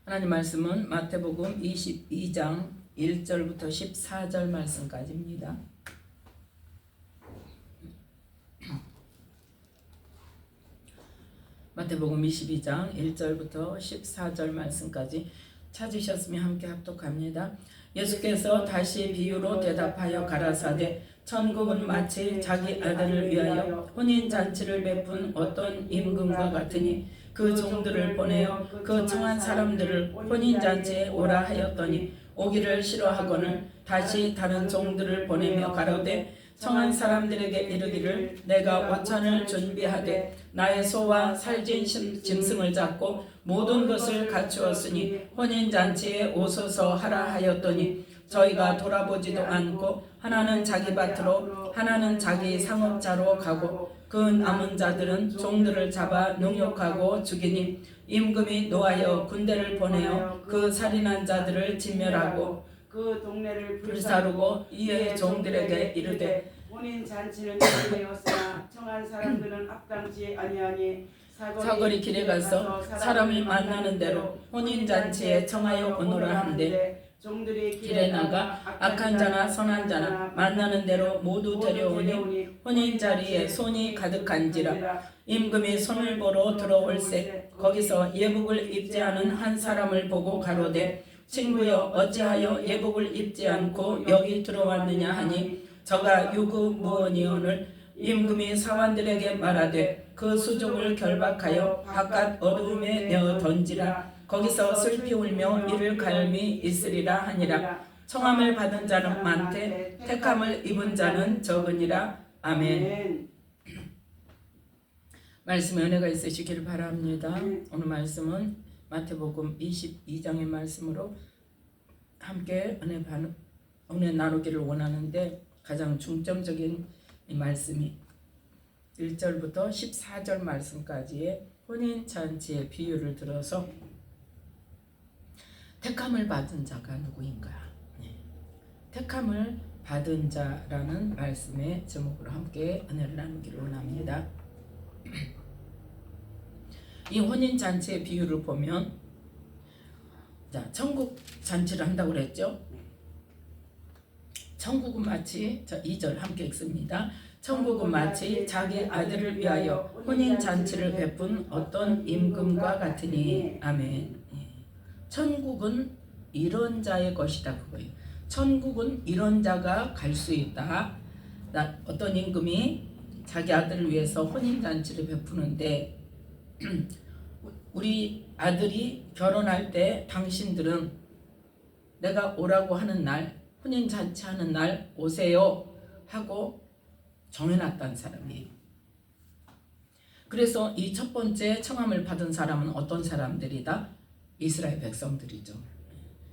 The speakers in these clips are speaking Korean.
하나님 말씀은 마태복음 22장 1절부터 14절 말씀까지입니다. 마태복음 22장 1절부터 14절 말씀까지 찾으셨으면 함께 합독합니다. 예수께서 다시 비유로 대답하여 가라사대 천국은 마치 자기 아들을 위하여 혼인잔치를 베푼 어떤 임금과 같으니 그 종들을 보내어 그 청한 사람들을 혼인잔치에 오라 하였더니 오기를 싫어하거늘 다시 다른 종들을 보내며 가로되 청한 사람들에게 이르기를 내가 오찬을 준비하되 나의 소와 살진 짐승을 잡고 모든 것을 갖추었으니 혼인잔치에 오소서 하라 하였더니 저희가 돌아보지도 않고 하나는 자기 밭으로 하나는 자기 상업자로 가고 그 남은 자들은 종들을 잡아 능욕하고 죽이니 임금이 노하여 군대를 보내어 그 살인한 자들을 진멸하고 그 동네를 불사르고 이에 종들에게 이르되 혼인 잔치는 준비되었으나 청한 사람들은 합당치 아니하니 사거리 길에 가서 사람을 만나는 대로 혼인 잔치에 청하여 오너라 한데 종들이 길에 나가 악한 자나 선한 자나 만나는 대로 모두 데려오니 혼인 자리에 손이 가득한지라 임금이 손을 보러 들어올세 거기서 예복을 입지 않은 한 사람을 보고 가로되 친구여 어찌하여 예복을 입지 않고 여기 들어왔느냐 하니 저가 유구무원이오늘 임금이 사관들에게 말하되 그 수족을 결박하여 바깥 어두움에 내어 던지라 거기서 슬피 울며 이를 갈미 있으리라 하니라. 청함을 받은 자는 많되 택함을 입은 자는 적으니라. 아멘. 말씀에 은혜가 있으시길 바랍니다. 오늘 말씀은 마태복음 22장의 말씀으로 함께 은혜 나누기를 원하는데 가장 중점적인 이 말씀이 1절부터 14절 말씀까지의 혼인잔치의 비유를 들어서 택함을 받은 자가 누구인가? 택함을 받은 자라는 말씀의 제목으로 함께 은혜를 나누기를 원합니다. 이 혼인잔치의 비유를 보면 자, 천국 잔치를 한다고 그랬죠? 천국은 마치 2절 함께 읽습니다. 천국은 마치 자기 아들을 위하여 혼인잔치를 베푼 어떤 임금과 같으니. 아멘. 천국은 이런 자의 것이다 그거예요. 천국은 이런 자가 갈 수 있다. 어떤 임금이 자기 아들을 위해서 혼인잔치를 베푸는데 우리 아들이 결혼할 때 당신들은 내가 오라고 하는 날 혼인잔치 하는 날 오세요 하고 정해놨다는 사람이에요. 그래서 이 첫 번째 청함을 받은 사람은 어떤 사람들이다? 이스라엘 백성들이죠.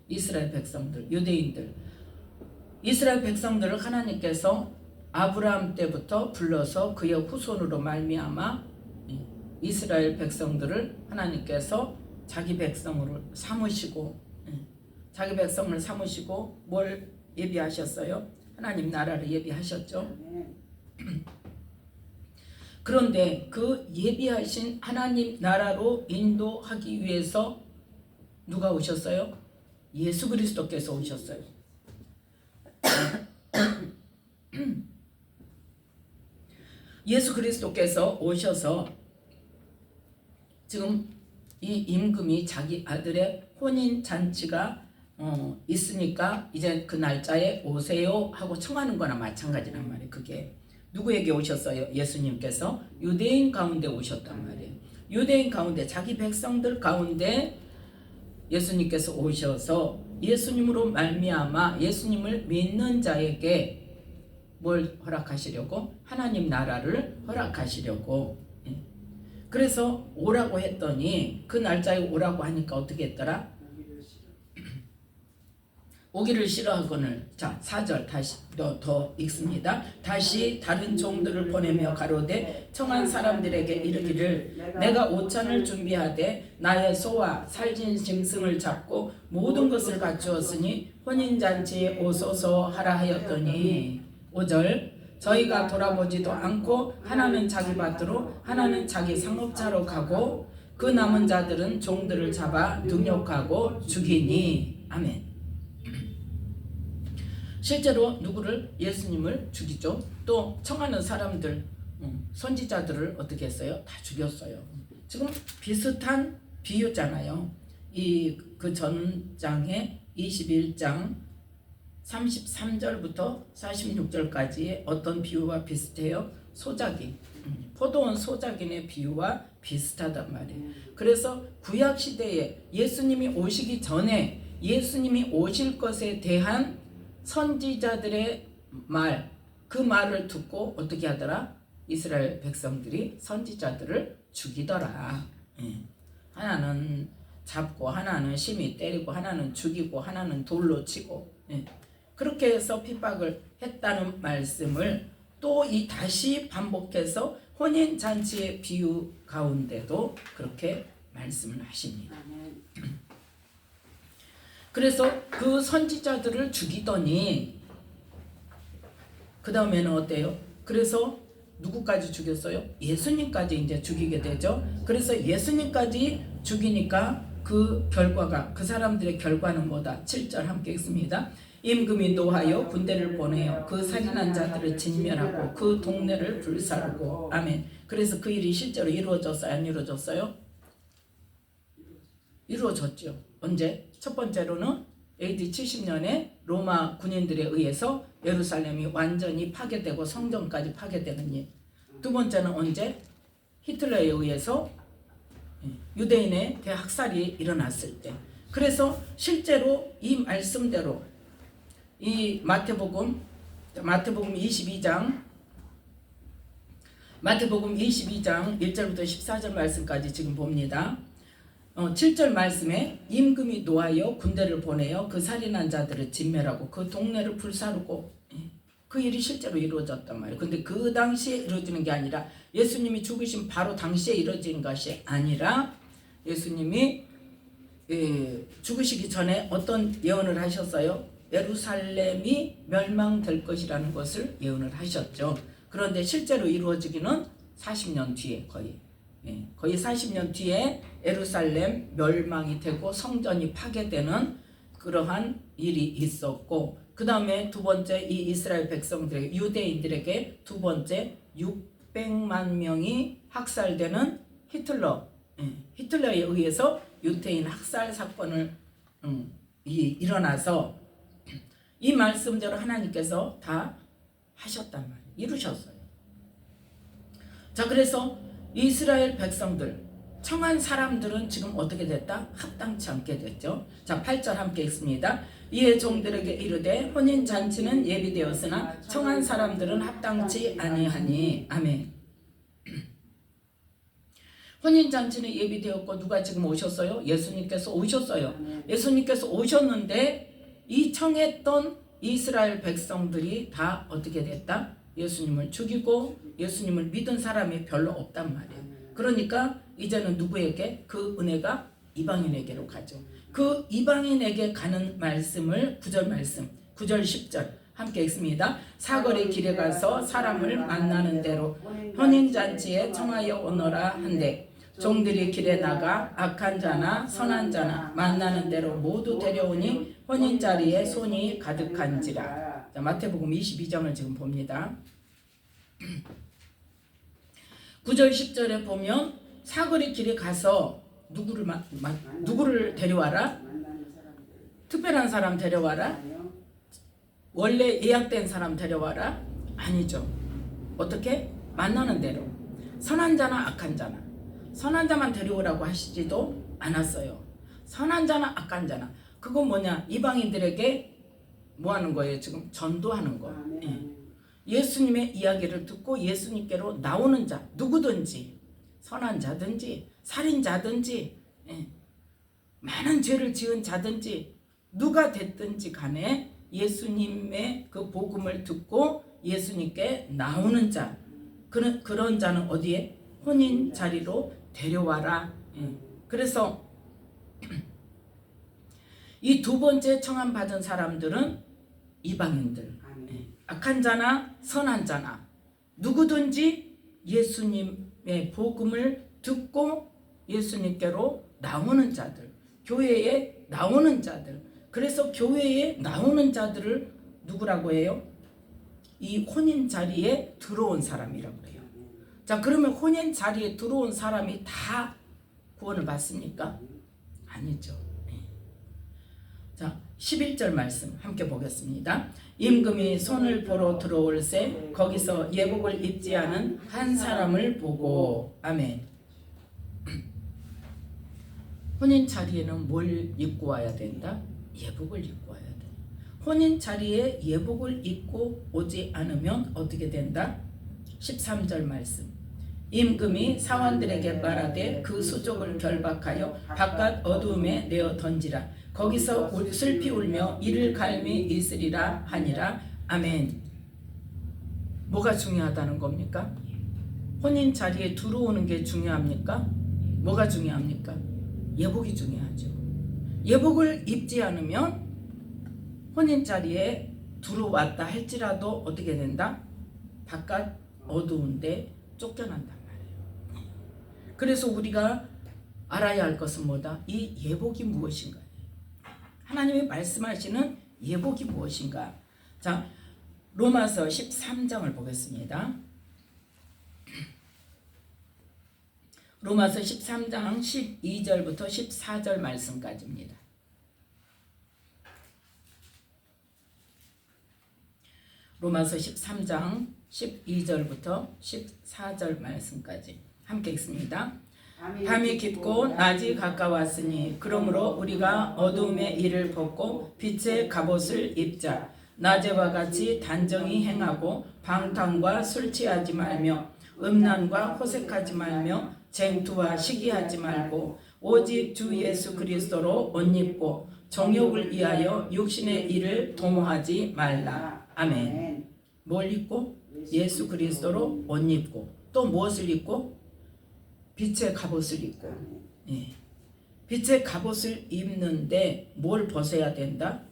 이스라엘 백성들, 유대인들. 이스라엘 백성들을 하나님께서 아브라함 때부터 불러서 그의 후손으로 말미암아 이스라엘 백성들을 하나님께서 자기 백성으로 삼으시고 자기 백성을 삼으시고 뭘 예비하셨어요? 하나님 나라를 예비하셨죠. 그런데 그 예비하신 하나님 나라로 인도하기 위해서 누가 오셨어요? 예수 그리스도께서 오셨어요. 예수 그리스도께서 오셔서 지금 이 임금이 자기 아들의 혼인 잔치가 있으니까 이제 그 날짜에 오세요 하고 청하는 거나 마찬가지란 말이에요. 그게 누구에게 오셨어요? 예수님께서 유대인 가운데 오셨단 말이에요. 유대인 가운데 자기 백성들 가운데 예수님께서 오셔서 예수님으로 말미암아 예수님을 믿는 자에게 뭘 허락하시려고? 하나님 나라를 허락하시려고. 그래서 오라고 했더니 그 날짜에 오라고 하니까 어떻게 했더라? 오기를 싫어하거늘. 자, 4절 다시 더 읽습니다. 다시 다른 종들을 보내며 가로되 청한 사람들에게 이르기를 내가 오찬을 준비하되 나의 소와 살진 짐승을 잡고 모든 것을 갖추었으니 혼인잔치에 오소서 하라 하였더니 5절 저희가 돌아보지도 않고 하나는 자기 밭으로 하나는 자기 상업자로 가고 그 그 남은 자들은 종들을 잡아 능욕하고 죽이니. 아멘. 실제로 누구를? 예수님을 죽이죠. 또 청하는 사람들, 선지자들을 어떻게 했어요? 다 죽였어요. 지금 비슷한 비유잖아요. 그 전장의 21장 33절부터 46절까지의 어떤 비유와 비슷해요? 소작이, 포도원 소작인의 비유와 비슷하단 말이에요. 그래서 구약 시대에 예수님이 오시기 전에 예수님이 오실 것에 대한 선지자들의 말, 그 말을 듣고 어떻게 하더라? 이스라엘 백성들이 선지자들을 죽이더라. 하나는 잡고, 하나는 심히 때리고, 하나는 죽이고, 하나는 돌로 치고, 그렇게 해서 핍박을 했다는 말씀을 또 다시 반복해서 혼인잔치의 비유 가운데도 그렇게 말씀을 하십니다. 그래서 그 선지자들을 죽이더니 그 다음에는 어때요? 그래서 누구까지 죽였어요? 예수님까지 이제 죽이게 되죠. 그래서 예수님까지 죽이니까 그 결과가, 그 사람들의 결과는 뭐다? 7절 함께 읽습니다. 임금이 노하여 군대를 보내어 그 살인한 자들을 진멸하고 그 동네를 불사르고. 아멘. 그래서 그 일이 실제로 이루어졌어요? 안 이루어졌어요? 이루어졌죠. 언제? 첫 번째로는 AD 70년에 로마 군인들에 의해서 예루살렘이 완전히 파괴되고 성전까지 파괴되는 일. 두 번째는 언제? 히틀러에 의해서 유대인의 대학살이 일어났을 때. 그래서 실제로 이 말씀대로 이 마태복음 22장 1절부터 14절 말씀까지 지금 봅니다. 7절 말씀에 임금이 노하여 군대를 보내어 그 살인한 자들을 진멸하고 그 동네를 불사르고, 그 일이 실제로 이루어졌단 말이에요. 근데 그 당시에 이루어지는 게 아니라 예수님이 죽으신 바로 당시에 이루어진 것이 아니라 예수님이 죽으시기 전에 어떤 예언을 하셨어요? 예루살렘이 멸망될 것이라는 것을 예언을 하셨죠. 그런데 실제로 이루어지기는 40년 뒤에 거의 40년 뒤에 예루살렘 멸망이 되고 성전이 파괴되는 그러한 일이 있었고, 그 다음에 두 번째 이 이스라엘 백성들에게, 유대인들에게 두 번째 600만 명이 학살되는 히틀러에 의해서 유대인 학살 사건을 일어나서 이 말씀대로 하나님께서 다 하셨단 말이에요. 이루셨어요. 자, 그래서 이스라엘 백성들, 청한 사람들은 지금 어떻게 됐다? 합당치 않게 됐죠. 자, 8절 함께 읽습니다. 이에 종들에게 이르되 혼인잔치는 예비되었으나 청한 사람들은 합당치 아니하니. 아멘. 혼인잔치는 예비되었고 누가 지금 오셨어요? 예수님께서 오셨어요. 예수님께서 오셨는데 이 청했던 이스라엘 백성들이 다 어떻게 됐다? 예수님을 죽이고 예수님을 믿은 사람이 별로 없단 말이에요. 그러니까 이제는 누구에게? 그 은혜가 이방인에게로 가죠. 그 이방인에게 가는 말씀을 9절 말씀, 9절 10절 함께 읽습니다. 사거리 길에 가서 사람을 만나는 대로 혼인잔치에 청하여 오너라 한데 종들이 길에 나가 악한 자나 선한 자나 만나는 대로 모두 데려오니 혼인자리에 손이 가득한지라. 자, 마태복음 22장을 지금 봅니다. 9절 10절에 보면 사거리 길에 가서 누구를 데려와라? 특별한 사람 데려와라? 원래 예약된 사람 데려와라? 아니죠. 어떻게? 만나는 대로. 선한 자나 악한 자나. 선한 자만 데려오라고 하시지도 않았어요. 선한 자나 악한 자나. 그건 뭐냐? 이방인들에게 뭐 하는 거예요? 지금 전도하는 거. 예수님의 이야기를 듣고 예수님께로 나오는 자, 누구든지, 선한 자든지 살인자든지 많은 죄를 지은 자든지 누가 됐든지 간에 예수님의 그 복음을 듣고 예수님께 나오는 자, 그런 자는 어디에? 혼인 자리로 데려와라. 그래서 이 두 번째 청함 받은 사람들은 이방인들, 악한 자나 선한 자나 누구든지 예수님의 복음을 듣고 예수님께로 나오는 자들, 교회에 나오는 자들. 그래서 교회에 나오는 자들을 누구라고 해요? 이 혼인 자리에 들어온 사람이라고 해요. 자, 그러면 혼인 자리에 들어온 사람이 다 구원을 받습니까? 아니죠. 자, 11절 말씀 함께 보겠습니다. 임금이 손을 보러 들어올새 거기서 예복을 입지 않은 한 사람을 보고. 아멘. 혼인 자리에는 뭘 입고 와야 된다? 예복을 입고 와야 돼. 혼인 자리에 예복을 입고 오지 않으면 어떻게 된다? 13절 말씀. 임금이 사원들에게 말하되 그 수족을 결박하여 바깥 어두움에 내어 던지라. 거기서 슬피 울며 이를 갈미 있으리라 하니라. 아멘. 뭐가 중요하다는 겁니까? 혼인 자리에 들어오는 게 중요합니까? 뭐가 중요합니까? 예복이 중요하죠. 예복을 입지 않으면 혼인 자리에 들어왔다 할지라도 어떻게 된다? 바깥 어두운데 쫓겨난단 말이에요. 그래서 우리가 알아야 할 것은 뭐다? 이 예복이 무엇인가? 하나님이 말씀하시는 예복이 무엇인가? 자, 로마서 13장을 보겠습니다. 로마서 13장 12절부터 14절 말씀까지입니다. 로마서 13장 12절부터 14절 말씀까지 함께 읽습니다. 밤이 깊고 낮이 가까웠으니 그러므로 우리가 어두움의 일을 벗고 빛의 갑옷을 입자. 낮에와 같이 단정히 행하고 방탕과 술 취하지 말며 음란과 호색하지 말며 쟁투와 시기하지 말고 오직 주 예수 그리스도로 옷 입고 정욕을 위하여 육신의 일을 도모하지 말라. 아멘. 뭘 입고? 예수 그리스도로 옷 입고 또 무엇을 입고? 빛의 갑옷을 입고. 예. 빛의 갑옷을 입는데 뭘 벗어야 된다?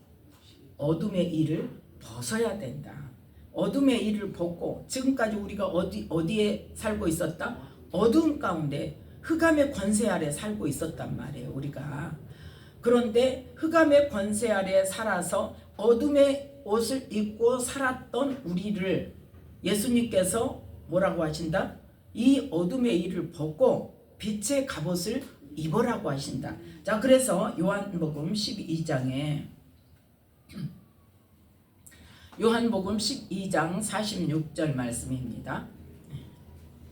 어둠의 일을 벗어야 된다. 어둠의 일을 벗고 지금까지 우리가 어디에 살고 있었다? 어두운 가운데 흑암의 권세 아래 살고 있었단 말이에요. 우리가. 그런데 흑암의 권세 아래 살아서 어둠의 옷을 입고 살았던 우리를 예수님께서 뭐라고 하신다? 이 어둠의 일을 벗고 빛의 갑옷을 입으라고 하신다. 자, 그래서 요한복음 12장에 요한복음 12장 46절 말씀입니다.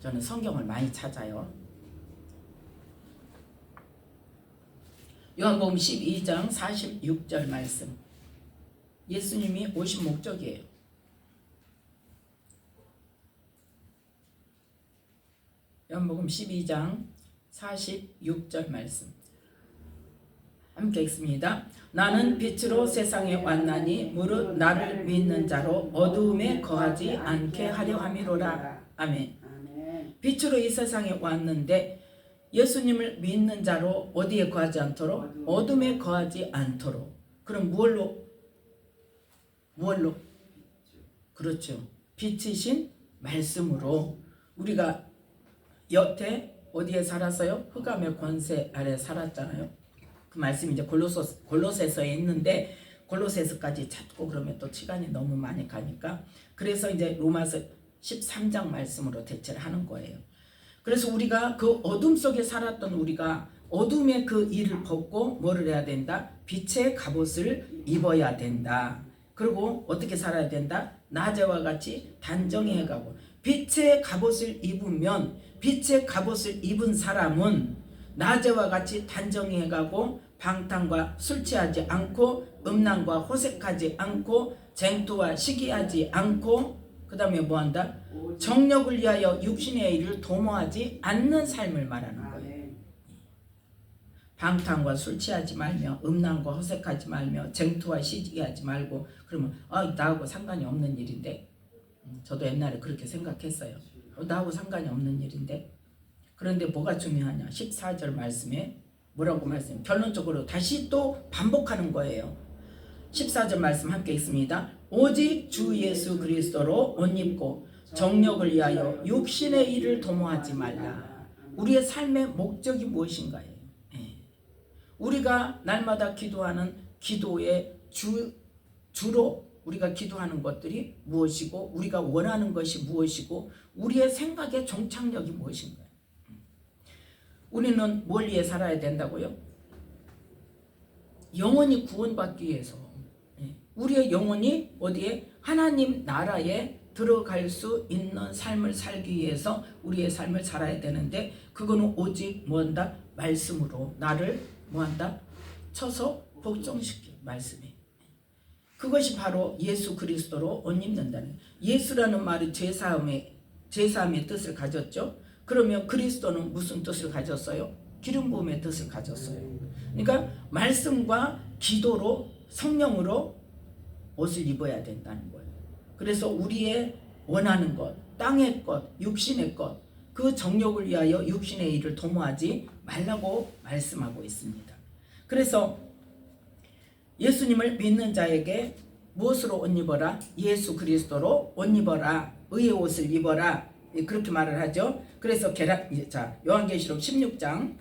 저는 성경을 많이 찾아요. 요한복음 12장 46절 말씀. 예수님이 오신 목적이에요. 요한복음 12장 46절 말씀. 함께 읽습니다. 나는 빛으로 세상에 왔나니 무릇 나를 믿는 자로 어두움에 거하지 않게 하려 함이로라. 아멘. 빛으로 이 세상에 왔는데 예수님을 믿는 자로 어디에 거하지 않도록? 어둠에 거하지 않도록. 그럼 무엇로? 그렇죠. 빛이신 말씀으로. 우리가 여태 어디에 살았어요? 흑암의 권세 아래 살았잖아요. 그 말씀이 이제 골로새서에 있는데 골로새서까지 찾고 그러면 또 시간이 너무 많이 가니까 그래서 이제 로마서 13장 말씀으로 대체를 하는 거예요. 그래서 우리가 그 어둠 속에 살았던 우리가 어둠의 그 일을 벗고 뭐를 해야 된다? 빛의 갑옷을 입어야 된다. 그리고 어떻게 살아야 된다? 낮에와 같이 단정히 해가고 빛의 갑옷을 입으면 빛의 갑옷을 입은 사람은 낮에와 같이 단정히 해가고 방탕과 술 취하지 않고 음란과 호색하지 않고 쟁투와 시기하지 않고 그 다음에 뭐한다? 정욕을 위하여 육신의 일을 도모하지 않는 삶을 말하는 거예요. 방탕과 술 취하지 말며 음란과 호색하지 말며 쟁투와 시기하지 말고 그러면 나하고 상관이 없는 일인데 저도 옛날에 그렇게 생각했어요. 나하고 상관이 없는 일인데 그런데 뭐가 중요하냐? 14절 말씀에 뭐라고 말씀해요? 결론적으로 다시 또 반복하는 거예요. 14절 말씀 함께 읽습니다. 오직 주 예수 그리스도로 옷 입고 정욕을 위하여 육신의 일을 도모하지 말라. 우리의 삶의 목적이 무엇인가요? 우리가 날마다 기도하는 기도의 주로 우리가 기도하는 것들이 무엇이고 우리가 원하는 것이 무엇이고 우리의 생각의 종착역이 무엇인가요? 우리는 뭘 위해 살아야 된다고요? 영원히 구원받기 위해서 우리의 영혼이 어디에? 하나님 나라에 들어갈 수 있는 삶을 살기 위해서 우리의 삶을 살아야 되는데 그거는 오직 뭐한다? 말씀으로 나를 뭐한다? 쳐서 복종시켜 말씀이. 그것이 바로 예수 그리스도로 옷 입는다는. 예수라는 말이 제사함의 뜻을 가졌죠. 그러면 그리스도는 무슨 뜻을 가졌어요? 기름 부음의 뜻을 가졌어요. 그러니까 말씀과 기도로 성령으로 옷을 입어야 된다는 거예요. 그래서 우리의 원하는 것, 땅의 것, 육신의 것, 그 정욕을 위하여 육신의 일을 도모하지 말라고 말씀하고 있습니다. 그래서 예수님을 믿는 자에게 무엇으로 옷 입어라? 예수 그리스도로 옷 입어라. 의의 옷을 입어라. 그렇게 말을 하죠. 그래서 요한계시록 16장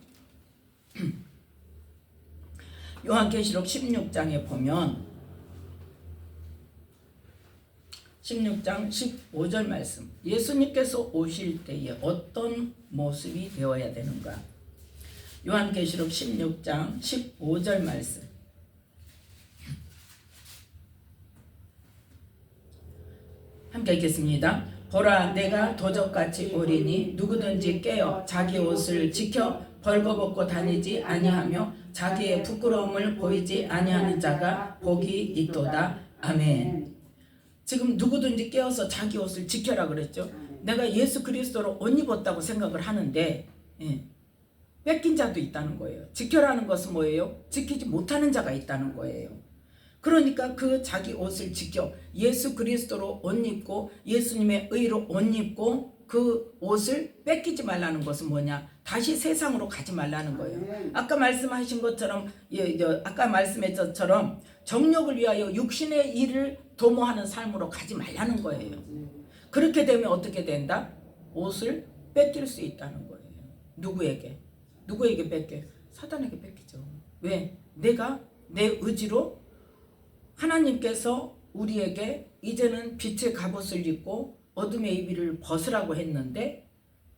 요한계시록 16장에 보면 16장 15절 말씀, 예수님께서 오실 때에 어떤 모습이 되어야 되는가? 요한계시록 16장 15절 말씀, 함께 읽겠습니다. 보라, 내가 도적같이 오리니 누구든지 깨어 자기 옷을 지켜 벌거벗고 다니지 아니하며 자기의 부끄러움을 보이지 아니하는 자가 복이 있도다. 아멘. 지금 누구든지 깨어서 자기 옷을 지켜라 그랬죠. 내가 예수 그리스도로 옷 입었다고 생각을 하는데 뺏긴 자도 있다는 거예요. 지켜라는 것은 뭐예요? 지키지 못하는 자가 있다는 거예요. 그러니까 그 자기 옷을 지켜 예수 그리스도로 옷 입고 예수님의 의로 옷 입고 그 옷을 뺏기지 말라는 것은 뭐냐? 다시 세상으로 가지 말라는 거예요. 아까 말씀하신 것처럼 아까 말씀했던 것처럼 정욕을 위하여 육신의 일을 도모하는 삶으로 가지 말라는 거예요. 그렇게 되면 어떻게 된다? 옷을 뺏길 수 있다는 거예요. 누구에게? 누구에게 뺏겨? 사단에게 뺏기죠. 왜? 내가 내 의지로 하나님께서 우리에게 이제는 빛의 갑옷을 입고 어둠의 이비를 벗으라고 했는데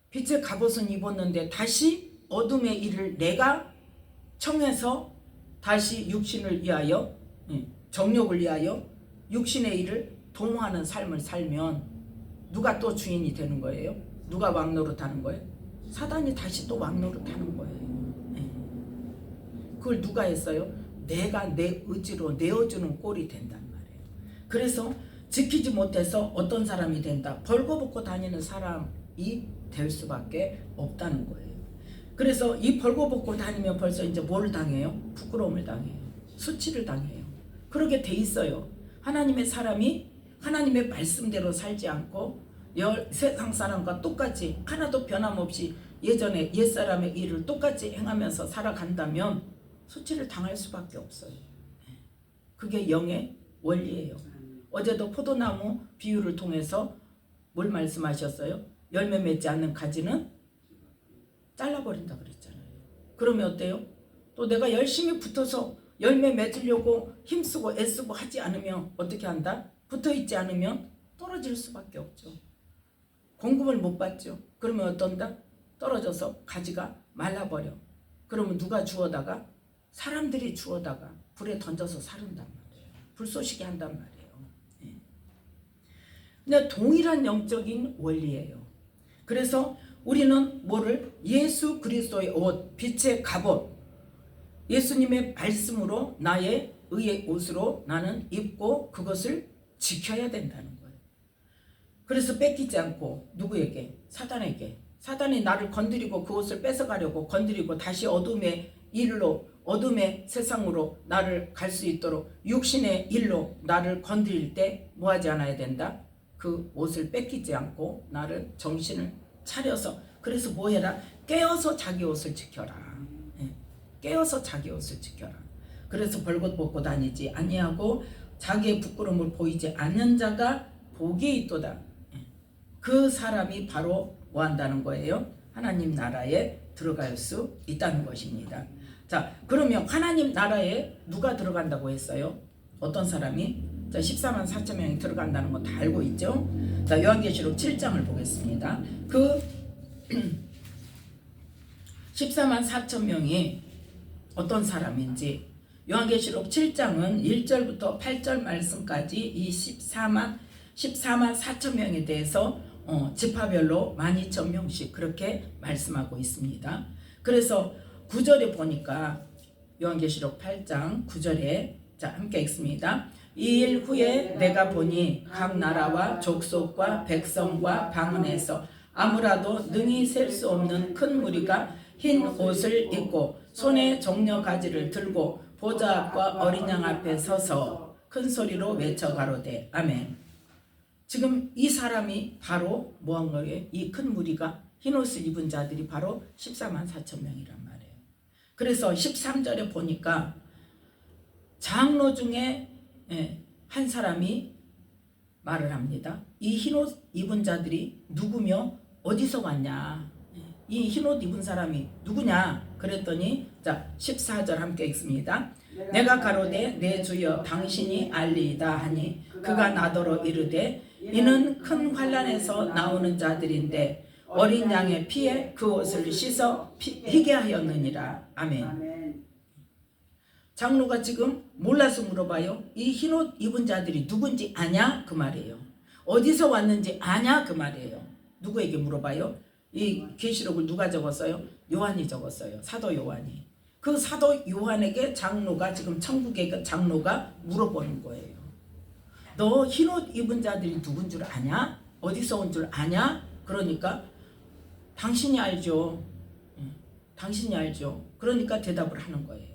빛의 갑옷은 입었는데 다시 어둠의 일을 내가 청해서 다시 육신을 위하여 정욕을 위하여 육신의 일을 도모하는 삶을 살면 누가 또 주인이 되는 거예요? 누가 왕노릇하는 거예요? 사단이 다시 또 왕노릇하는 거예요. 그걸 누가 했어요? 내가 내 의지로 내어주는 꼴이 된단 말이에요. 그래서 지키지 못해서 어떤 사람이 된다? 벌거벗고 다니는 사람이 될 수밖에 없다는 거예요. 그래서 이 벌거벗고 다니면 벌써 이제 뭘 당해요? 부끄러움을 당해요. 수치를 당해요. 그러게 돼 있어요. 하나님의 사람이 하나님의 말씀대로 살지 않고 세상 사람과 똑같이 하나도 변함없이 예전에 옛사람의 일을 똑같이 행하면서 살아간다면 수치를 당할 수밖에 없어요. 그게 영의 원리예요. 어제도 포도나무 비유를 통해서 뭘 말씀하셨어요? 열매 맺지 않는 가지는 잘라버린다 그랬잖아요. 그러면 어때요? 또 내가 열심히 붙어서 열매 맺으려고 힘쓰고 애쓰고 하지 않으면 어떻게 한다? 붙어있지 않으면 떨어질 수밖에 없죠. 공급을 못 받죠. 그러면 어떤다? 떨어져서 가지가 말라버려. 그러면 누가 주워다가? 사람들이 주워다가 불에 던져서 사른단 말이에요. 불쏘시개 한단 말이에요. 근데 동일한 영적인 원리예요. 그래서 우리는 뭐를? 예수 그리스도의 옷, 빛의 갑옷, 예수님의 말씀으로 나의 의의 옷으로 나는 입고 그것을 지켜야 된다는 거예요. 그래서 뺏기지 않고 누구에게? 사단에게. 사단이 나를 건드리고 그 옷을 뺏어가려고 건드리고 다시 어둠의 일로 어둠의 세상으로 나를 갈 수 있도록 육신의 일로 나를 건드릴 때 뭐하지 않아야 된다? 그 옷을 뺏기지 않고 나를 정신을 차려서 그래서 뭐해라? 깨어서 자기 옷을 지켜라. 깨어서 자기 옷을 지켜라. 그래서 벌거벗고 다니지 아니하고 자기의 부끄러움을 보이지 않는 자가 복이 있도다. 그 사람이 바로 뭐 한다는 거예요? 하나님 나라에 들어갈 수 있다는 것입니다. 자, 그러면 하나님 나라에 누가 들어간다고 했어요? 어떤 사람이? 자, 14만 4천 명이 들어간다는 거 다 알고 있죠? 자, 요한계시록 7장을 보겠습니다. 그 14만 4천 명이 어떤 사람인지 요한계시록 7장은 1절부터 8절 말씀까지 이 14만 4천 명에 대해서 지파별로 12,000명씩 그렇게 말씀하고 있습니다. 그래서 9절에 보니까 요한계시록 8장 9절에 자, 함께 읽습니다. 이 일 후에 내가 보니 각 나라와 족속과 백성과 방언에서 아무라도 능히 셀 수 없는 큰 무리가 흰 옷을 입고 손에 종려 가지를 들고 보좌 앞과 어린 양 앞에 서서 큰 소리로 외쳐 가로되 아멘. 지금 이 사람이 바로 뭐한 거예요? 이 큰 무리가 흰옷을 입은 자들이 바로 14만 4천 명이란 말이에요. 그래서 13절에 보니까 장로 중에 한 사람이 말을 합니다. 이 흰옷 입은 자들이 누구며 어디서 왔냐? 이 흰옷 입은 사람이 누구냐? 그랬더니 자 14절 함께 읽습니다. 내가 가로되 내 주여 당신이 알리이다 하니 그가 나더러 이르되 이는 큰 환난에서 나오는 자들인데 어린 양의 피에 그 옷을 씻어 희게 하였느니라. 아멘. 장로가 지금 몰라서 물어봐요. 이 흰옷 입은 자들이 누군지 아냐? 그 말이에요. 어디서 왔는지 아냐? 그 말이에요. 누구에게 물어봐요? 이 계시록을 누가 적었어요? 요한이 적었어요. 사도 요한이. 그 사도 요한에게 장로가 지금 천국의 장로가 물어보는 거예요. 너 흰옷 입은 자들이 누군 줄 아냐? 어디서 온 줄 아냐? 그러니까 당신이 알죠. 당신이 알죠. 그러니까 대답을 하는 거예요.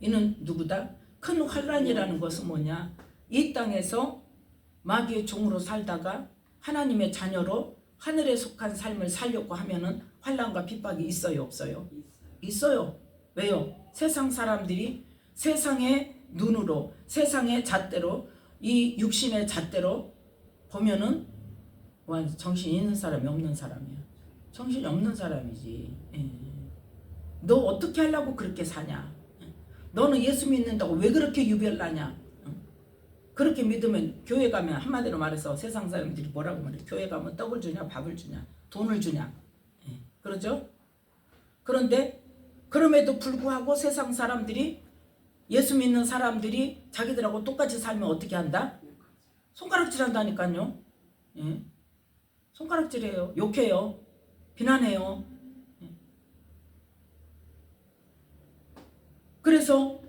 이는 누구다? 큰 환난이라는 것은 뭐냐? 이 땅에서 마귀의 종으로 살다가 하나님의 자녀로 하늘에 속한 삶을 살려고 하면은 환난과 핍박이 있어요, 없어요? 있어요. 왜요? 세상 사람들이 세상의 눈으로, 세상의 잣대로, 이 육신의 잣대로 보면은 정신이 있는 사람이 없는 사람이야. 정신이 없는 사람이지. 너 어떻게 하려고 그렇게 사냐? 너는 예수 믿는다고 왜 그렇게 유별나냐? 그렇게 믿으면 교회 가면 한마디로 말해서 세상 사람들이 뭐라고 말해? 교회 가면 떡을 주냐, 밥을 주냐, 돈을 주냐? 그러죠? 그런데 그럼에도 불구하고 세상 사람들이 예수 믿는 사람들이 자기들하고 똑같이 살면 어떻게 한다? 손가락질 한다니까요. 손가락질해요. 욕해요. 비난해요. 그래서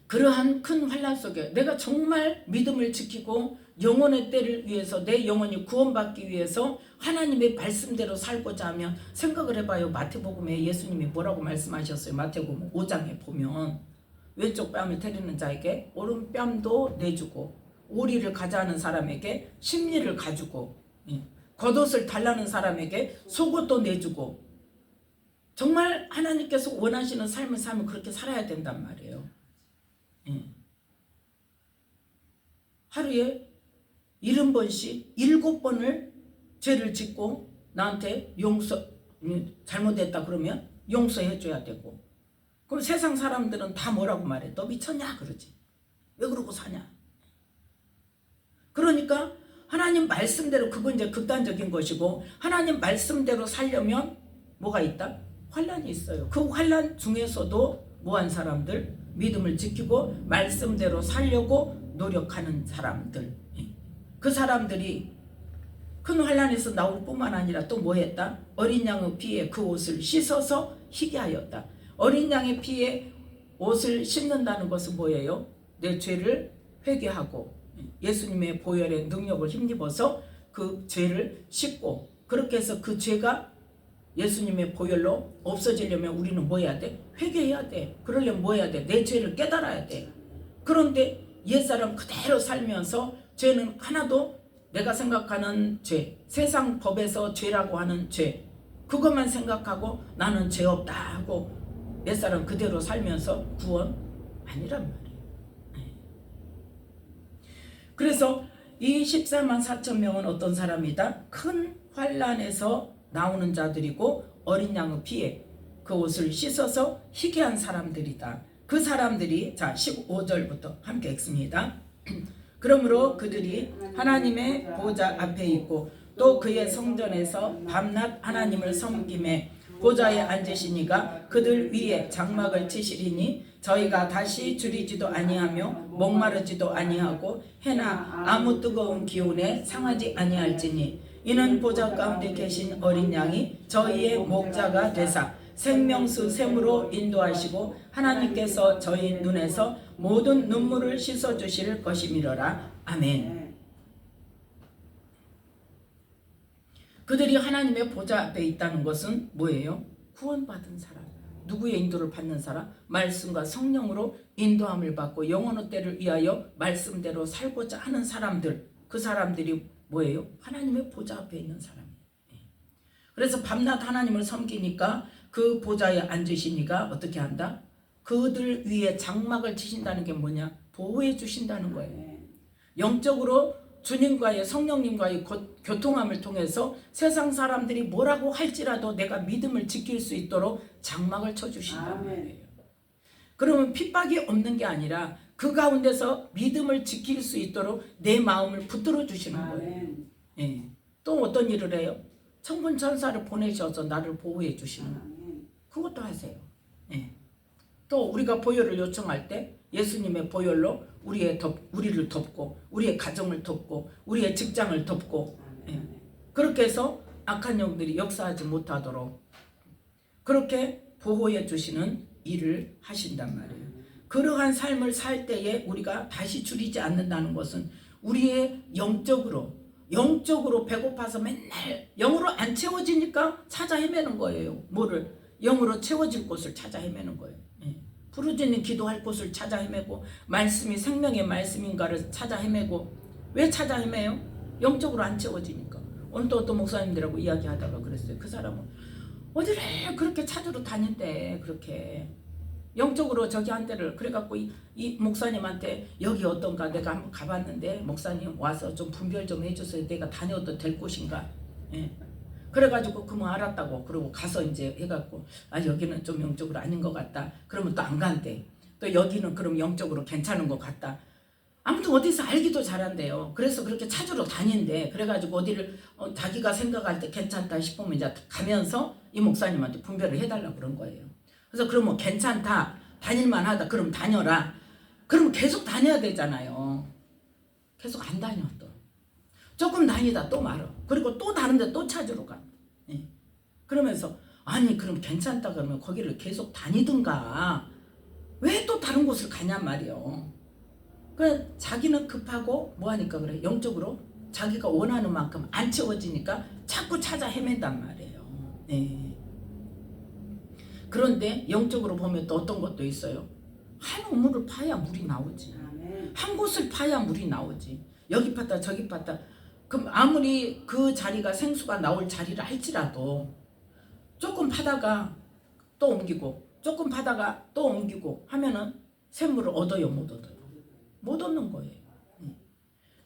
그러한 큰 환난 속에 내가 정말 믿음을 지키고 영혼의 때를 위해서 내 영혼이 구원받기 위해서 하나님의 말씀대로 살고자 하면 생각을 해봐요. 마태복음에 예수님이 뭐라고 말씀하셨어요? 마태복음 5장에 보면 왼쪽 뺨을 때리는 자에게 오른 뺨도 내주고 오리를 가자는 사람에게 심리를 가주고 겉옷을 달라는 사람에게 속옷도 내주고 정말 하나님께서 원하시는 삶을 살면 그렇게 살아야 된단 말이에요. 하루에 70번씩 7번을 죄를 짓고 나한테 잘못했다 그러면 용서해 줘야 되고 그럼 세상 사람들은 다 뭐라고 말해? 너 미쳤냐? 그러지. 왜 그러고 사냐? 그러니까 하나님 말씀대로 그건 이제 극단적인 것이고 하나님 말씀대로 살려면 뭐가 있다? 환난이 있어요. 그 환난 중에서도 뭐한 사람들? 믿음을 지키고 말씀대로 살려고 노력하는 사람들. 그 사람들이 큰 환난에서 나올 뿐만 아니라 또 뭐 했다? 어린 양의 피에 그 옷을 씻어서 희게 하였다. 어린 양의 피에 옷을 씻는다는 것은 뭐예요? 내 죄를 회개하고 예수님의 보혈의 능력을 힘입어서 그 죄를 씻고 그렇게 해서 그 죄가 예수님의 보혈로 없어지려면 우리는 뭐 해야 돼? 회개해야 돼. 그러려면 뭐 해야 돼? 내 죄를 깨달아야 돼. 그런데 옛사람 그대로 살면서 죄는 하나도 내가 생각하는 죄, 세상 법에서 죄라고 하는 죄 그것만 생각하고 나는 죄 없다 하고 옛사람 그대로 살면서 구원 아니란 말이에요. 그래서 이 14만 4천 명은 어떤 사람이다? 큰 환난에서 나오는 자들이고 어린 양의 피에 그 옷을 씻어서 희게 한 사람들이다. 그 사람들이 자 15절부터 함께 읽습니다. 그러므로 그들이 하나님의 보좌 앞에 있고 또 그의 성전에서 밤낮 하나님을 섬김에 보좌에 앉으시니가 그들 위에 장막을 치시리니 저희가 다시 줄이지도 아니하며 목마르지도 아니하고 해나 아무 뜨거운 기운에 상하지 아니할지니 이는 보좌 가운데 계신 어린 양이 저희의 목자가 되사 생명수 샘으로 인도하시고 하나님께서 저희 눈에서 모든 눈물을 씻어주실 것이미러라. 아멘. 그들이 하나님의 보좌 앞에 있다는 것은 뭐예요? 구원받은 사람, 누구의 인도를 받는 사람? 말씀과 성령으로 인도함을 받고 영원의 때를 위하여 말씀대로 살고자 하는 사람들, 그 사람들이 뭐예요? 하나님의 보좌 앞에 있는 사람이에요. 그래서 밤낮 하나님을 섬기니까 그 보좌에 앉으시니까 어떻게 한다? 그들 위에 장막을 치신다는 게 뭐냐? 보호해 주신다는 거예요. 영적으로 주님과의 성령님과의 교통함을 통해서 세상 사람들이 뭐라고 할지라도 내가 믿음을 지킬 수 있도록 장막을 쳐주신다는 거예요. 그러면 핍박이 없는 게 아니라 그 가운데서 믿음을 지킬 수 있도록 내 마음을 붙들어 주시는 거예요. 예. 또 어떤 일을 해요? 천군 천사를 보내셔서 나를 보호해 주시는 거예요. 그것도 하세요. 예. 또 우리가 보혈을 요청할 때 예수님의 보혈로 우리를 덮고 우리의 가정을 덮고 우리의 직장을 덮고 예. 그렇게 해서 악한 영들이 역사하지 못하도록 그렇게 보호해 주시는 일을 하신단 말이에요. 그러한 삶을 살 때에 우리가 다시 줄이지 않는다는 것은 우리의 영적으로 배고파서 맨날 영으로 안 채워지니까 찾아 헤매는 거예요. 뭐를? 영으로 채워질 곳을 찾아 헤매는 거예요. 부르짖는 기도할 곳을 찾아 헤매고 말씀이 생명의 말씀인가를 찾아 헤매고 왜 찾아 헤매요? 영적으로 안 채워지니까. 오늘 또 어떤 목사님들하고 이야기하다가 그랬어요. 그 사람은 어디를 그렇게 찾으러 다닌대. 그렇게 영적으로 저기 한 데를 그래갖고 이 목사님한테 여기 어떤가 내가 한번 가봤는데 목사님 와서 좀 분별 좀 해주세요. 내가 다녀도 될 곳인가. 예. 그래가지고 그만 알았다고. 그러고 가서 이제 해갖고 여기는 좀 영적으로 아닌 것 같다. 그러면 또 안 간대. 또 여기는 그럼 영적으로 괜찮은 것 같다. 아무튼 어디서 알기도 잘한대요. 그래서 그렇게 찾으러 다닌대. 그래가지고 어디를 자기가 생각할 때 괜찮다 싶으면 이제 가면서 이 목사님한테 분별을 해달라고 그런 거예요. 그래서 그러면 괜찮다, 다닐만하다, 그럼 다녀라. 그러면 계속 다녀야 되잖아요. 계속 안 다녀 또. 조금 다니다 또 말어. 그리고 또 다른 데 또 찾으러 가. 예. 그러면서 아니 그럼 괜찮다 그러면 거기를 계속 다니든가 왜 또 다른 곳을 가냐 말이요. 그 자기는 급하고 뭐하니까 그래. 영적으로 자기가 원하는 만큼 안 채워지니까 자꾸 찾아 헤맨단 말이에요. 예. 그런데 영적으로 보면 또 어떤 것도 있어요. 한 우물을 파야 물이 나오지. 한 곳을 파야 물이 나오지. 여기 팠다 저기 팠다. 그럼 아무리 그 자리가 생수가 나올 자리를 할지라도 조금 파다가 또 옮기고 조금 파다가 또 옮기고 하면은 샘물을 얻어요 못 얻어요? 못 얻는 거예요.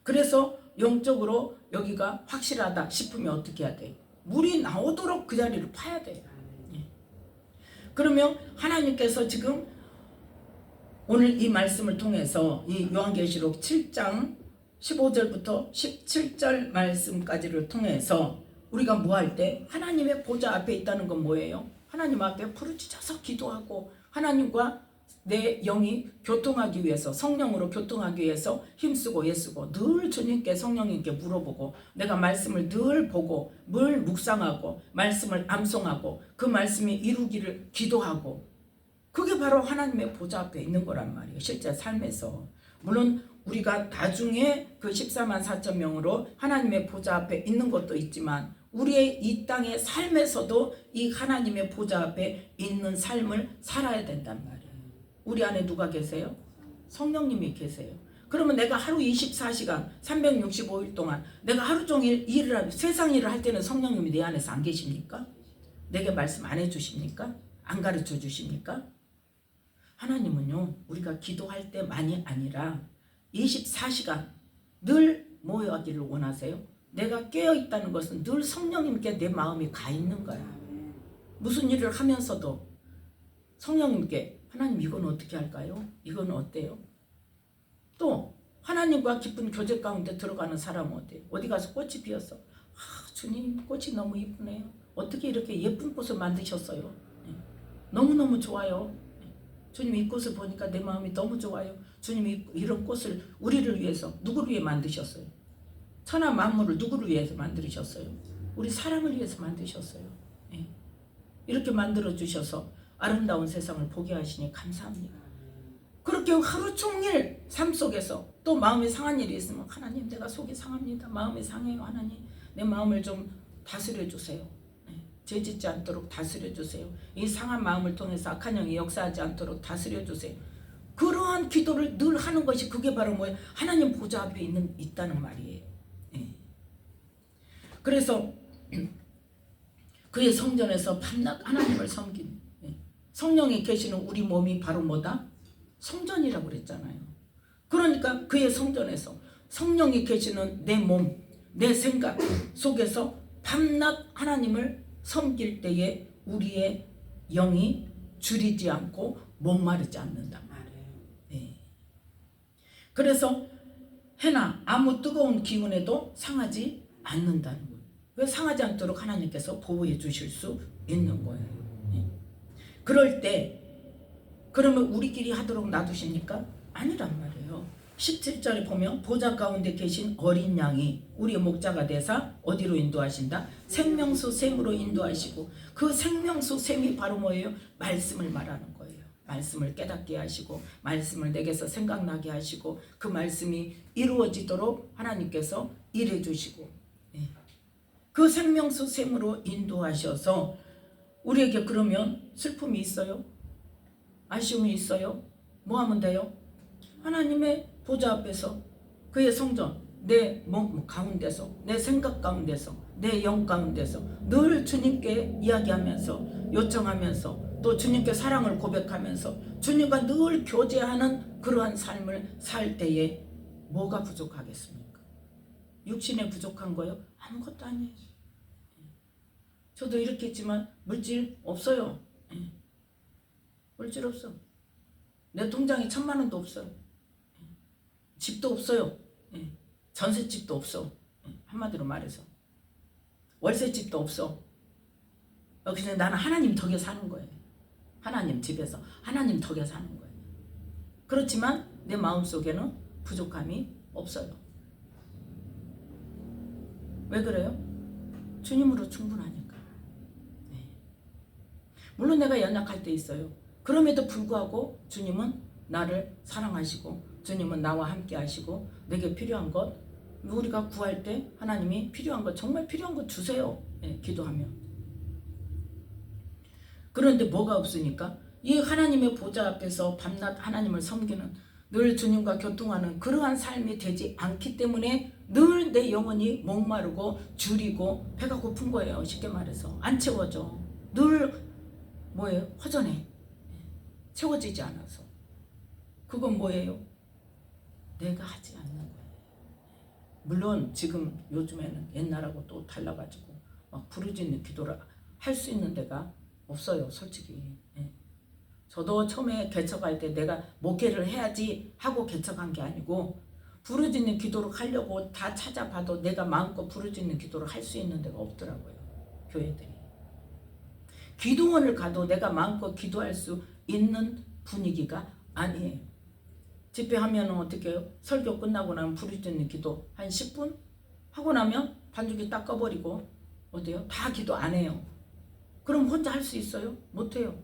그래서 영적으로 여기가 확실하다 싶으면 어떻게 해야 돼요? 물이 나오도록 그 자리를 파야 돼요. 그러면 하나님께서 지금 오늘 이 말씀을 통해서 이 요한계시록 7장 15절부터 17절 말씀까지를 통해서 우리가 뭐 할 때 하나님의 보좌 앞에 있다는 건 뭐예요? 하나님 앞에 부르짖어서 기도하고 하나님과 내 영이 교통하기 위해서 성령으로 교통하기 위해서 힘쓰고 애쓰고 늘 주님께 성령님께 물어보고 내가 말씀을 늘 보고 늘 묵상하고 말씀을 암송하고 그 말씀이 이루기를 기도하고 그게 바로 하나님의 보좌 앞에 있는 거란 말이에요. 실제 삶에서. 물론 우리가 나중에 그 14만 4천 명으로 하나님의 보좌 앞에 있는 것도 있지만 우리의 이 땅의 삶에서도 이 하나님의 보좌 앞에 있는 삶을 살아야 된단 말이에요. 우리 안에 누가 계세요? 성령님이 계세요. 그러면 내가 하루 24시간 365일 동안 내가 하루 종일 일을 하고 세상 일을 할 때는 성령님이 내 안에서 안 계십니까? 내게 말씀 안 해주십니까? 안 가르쳐 주십니까? 하나님은요 우리가 기도할 때만이 아니라 24시간 늘 뭐 하기를 원하세요? 내가 깨어 있다는 것은 늘 성령님께 내 마음이 가 있는 거야. 무슨 일을 하면서도 성령님께 하나님 이건 어떻게 할까요? 이건 어때요? 또 하나님과 깊은 교제 가운데 들어가는 사람은 어때요? 어디 가서 꽃이 피었어. 주님 꽃이 너무 이쁘네요. 어떻게 이렇게 예쁜 꽃을 만드셨어요? 너무너무 좋아요. 주님 이 꽃을 보니까 내 마음이 너무 좋아요. 주님이 이런 꽃을 우리를 위해서 누구를 위해 만드셨어요? 천하 만물을 누구를 위해서 만드셨어요? 우리 사람을 위해서 만드셨어요. 이렇게 만들어 주셔서 아름다운 세상을 보게 하시니 감사합니다. 그렇게 하루 종일 삶 속에서 또 마음이 상한 일이 있으면 하나님 내가 속이 상합니다. 마음이 상해요. 하나님 내 마음을 좀 다스려 주세요. 죄짓지 않도록 다스려 주세요. 이 상한 마음을 통해서 악한 영이 역사하지 않도록 다스려 주세요. 그러한 기도를 늘 하는 것이 그게 바로 뭐예요? 하나님 보좌 앞에 있다는 말이에요. 그래서 그의 성전에서 밤낮 하나님을 섬긴 성령이 계시는 우리 몸이 바로 뭐다? 성전이라고 그랬잖아요. 그러니까 그의 성전에서 성령이 계시는 내 몸, 내 생각 속에서 밤낮 하나님을 섬길 때에 우리의 영이 줄이지 않고 목마르지 않는단 말이에요. 그래서 해나 아무 뜨거운 기운에도 상하지 않는다는 거예요. 왜 상하지 않도록 하나님께서 보호해 주실 수 있는 거예요. 그럴 때 그러면 우리끼리 하도록 놔두십니까? 아니란 말이에요. 17절에 보면 보좌 가운데 계신 어린 양이 우리의 목자가 되사 어디로 인도하신다? 생명수 샘으로 인도하시고 그 생명수 샘이 바로 뭐예요? 말씀을 말하는 거예요. 말씀을 깨닫게 하시고 말씀을 내게서 생각나게 하시고 그 말씀이 이루어지도록 하나님께서 일해 주시고 그 생명수 샘으로 인도하셔서 우리에게 그러면 슬픔이 있어요? 아쉬움이 있어요? 뭐 하면 돼요? 하나님의 보좌 앞에서 그의 성전 내 몸 가운데서 내 생각 가운데서 내 영 가운데서 늘 주님께 이야기하면서 요청하면서 또 주님께 사랑을 고백하면서 주님과 늘 교제하는 그러한 삶을 살 때에 뭐가 부족하겠습니까? 육신에 부족한 거요? 아무것도 아니에요. 저도 이렇게 했지만 물질 없어요. 물질 없어. 내 통장에 1,000만 원도 없어요. 집도 없어요. 전셋집도 없어. 한마디로 말해서 월세집도 없어. 그래서 나는 하나님 덕에 사는 거예요. 하나님 집에서 하나님 덕에 사는 거예요. 그렇지만 내 마음속에는 부족함이 없어요. 왜 그래요? 주님으로 충분하니까. 물론 내가 연약할 때 있어요. 그럼에도 불구하고 주님은 나를 사랑하시고 주님은 나와 함께 하시고 내게 필요한 것 우리가 구할 때 하나님이 필요한 것 정말 필요한 것 주세요. 기도하면. 그런데 뭐가 없으니까 이 하나님의 보좌 앞에서 밤낮 하나님을 섬기는 늘 주님과 교통하는 그러한 삶이 되지 않기 때문에 늘 내 영혼이 목마르고 줄이고 배가 고픈 거예요. 쉽게 말해서 안 채워져. 늘 뭐예요? 허전해. 채워지지 않아서. 그건 뭐예요? 내가 하지 않는 거예요. 물론 지금 요즘에는 옛날하고 또 달라가지고 막 부르짖는 기도를 할 수 있는 데가 없어요. 솔직히. 저도 처음에 개척할 때 내가 목회를 해야지 하고 개척한 게 아니고 부르짖는 기도를 하려고 다 찾아봐도 내가 마음껏 부르짖는 기도를 할 수 있는 데가 없더라고요. 교회들이. 기도원을 가도 내가 마음껏 기도할 수 있는 분위기가 아니에요. 집회하면 어떻게 해요? 설교 끝나고 나면 부르짖는 기도 한 10분 하고 나면 반죽이 딱 꺼버리고 어때요? 다 기도 안 해요. 그럼 혼자 할 수 있어요? 못해요.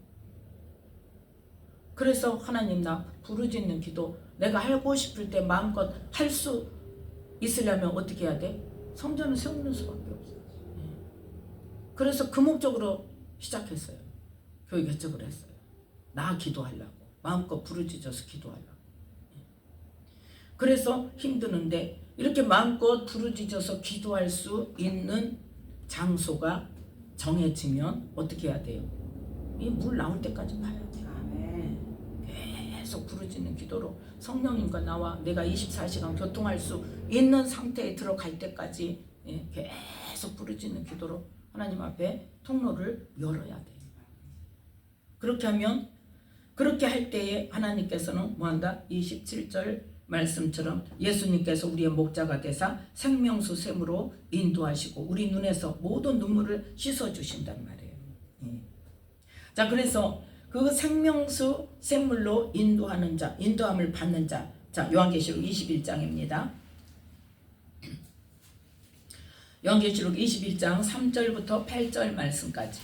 그래서 하나님 나 부르짖는 기도 내가 하고 싶을 때 마음껏 할 수 있으려면 어떻게 해야 돼? 성전을 세우는 수밖에 없어요. 그래서 그 목적으로 시작했어요. 교회 개척을 했어요. 나 기도하려고. 마음껏 부르짖어서 기도하려고. 그래서 힘드는데 이렇게 마음껏 부르짖어서 기도할 수 있는 장소가 정해지면 어떻게 해야 돼요? 이 물 나올 때까지 봐야 돼요. 계속 부르짖는 기도로 성령님과 나와 내가 24시간 교통할 수 있는 상태에 들어갈 때까지 예, 계속 부르짖는 기도로 하나님 앞에 통로를 열어야 돼요. 그렇게 하면, 그렇게 할 때에 하나님께서는 뭐한다? 27절 말씀처럼 예수님께서 우리의 목자가 되사 생명수 샘으로 인도하시고 우리 눈에서 모든 눈물을 씻어주신단 말이에요. 예. 자, 그래서 그 생명수 샘물로 인도하는 자, 인도함을 받는 자, 자, 요한계시록 21장입니다. 요한계시록 21장 3절부터 8절 말씀까지.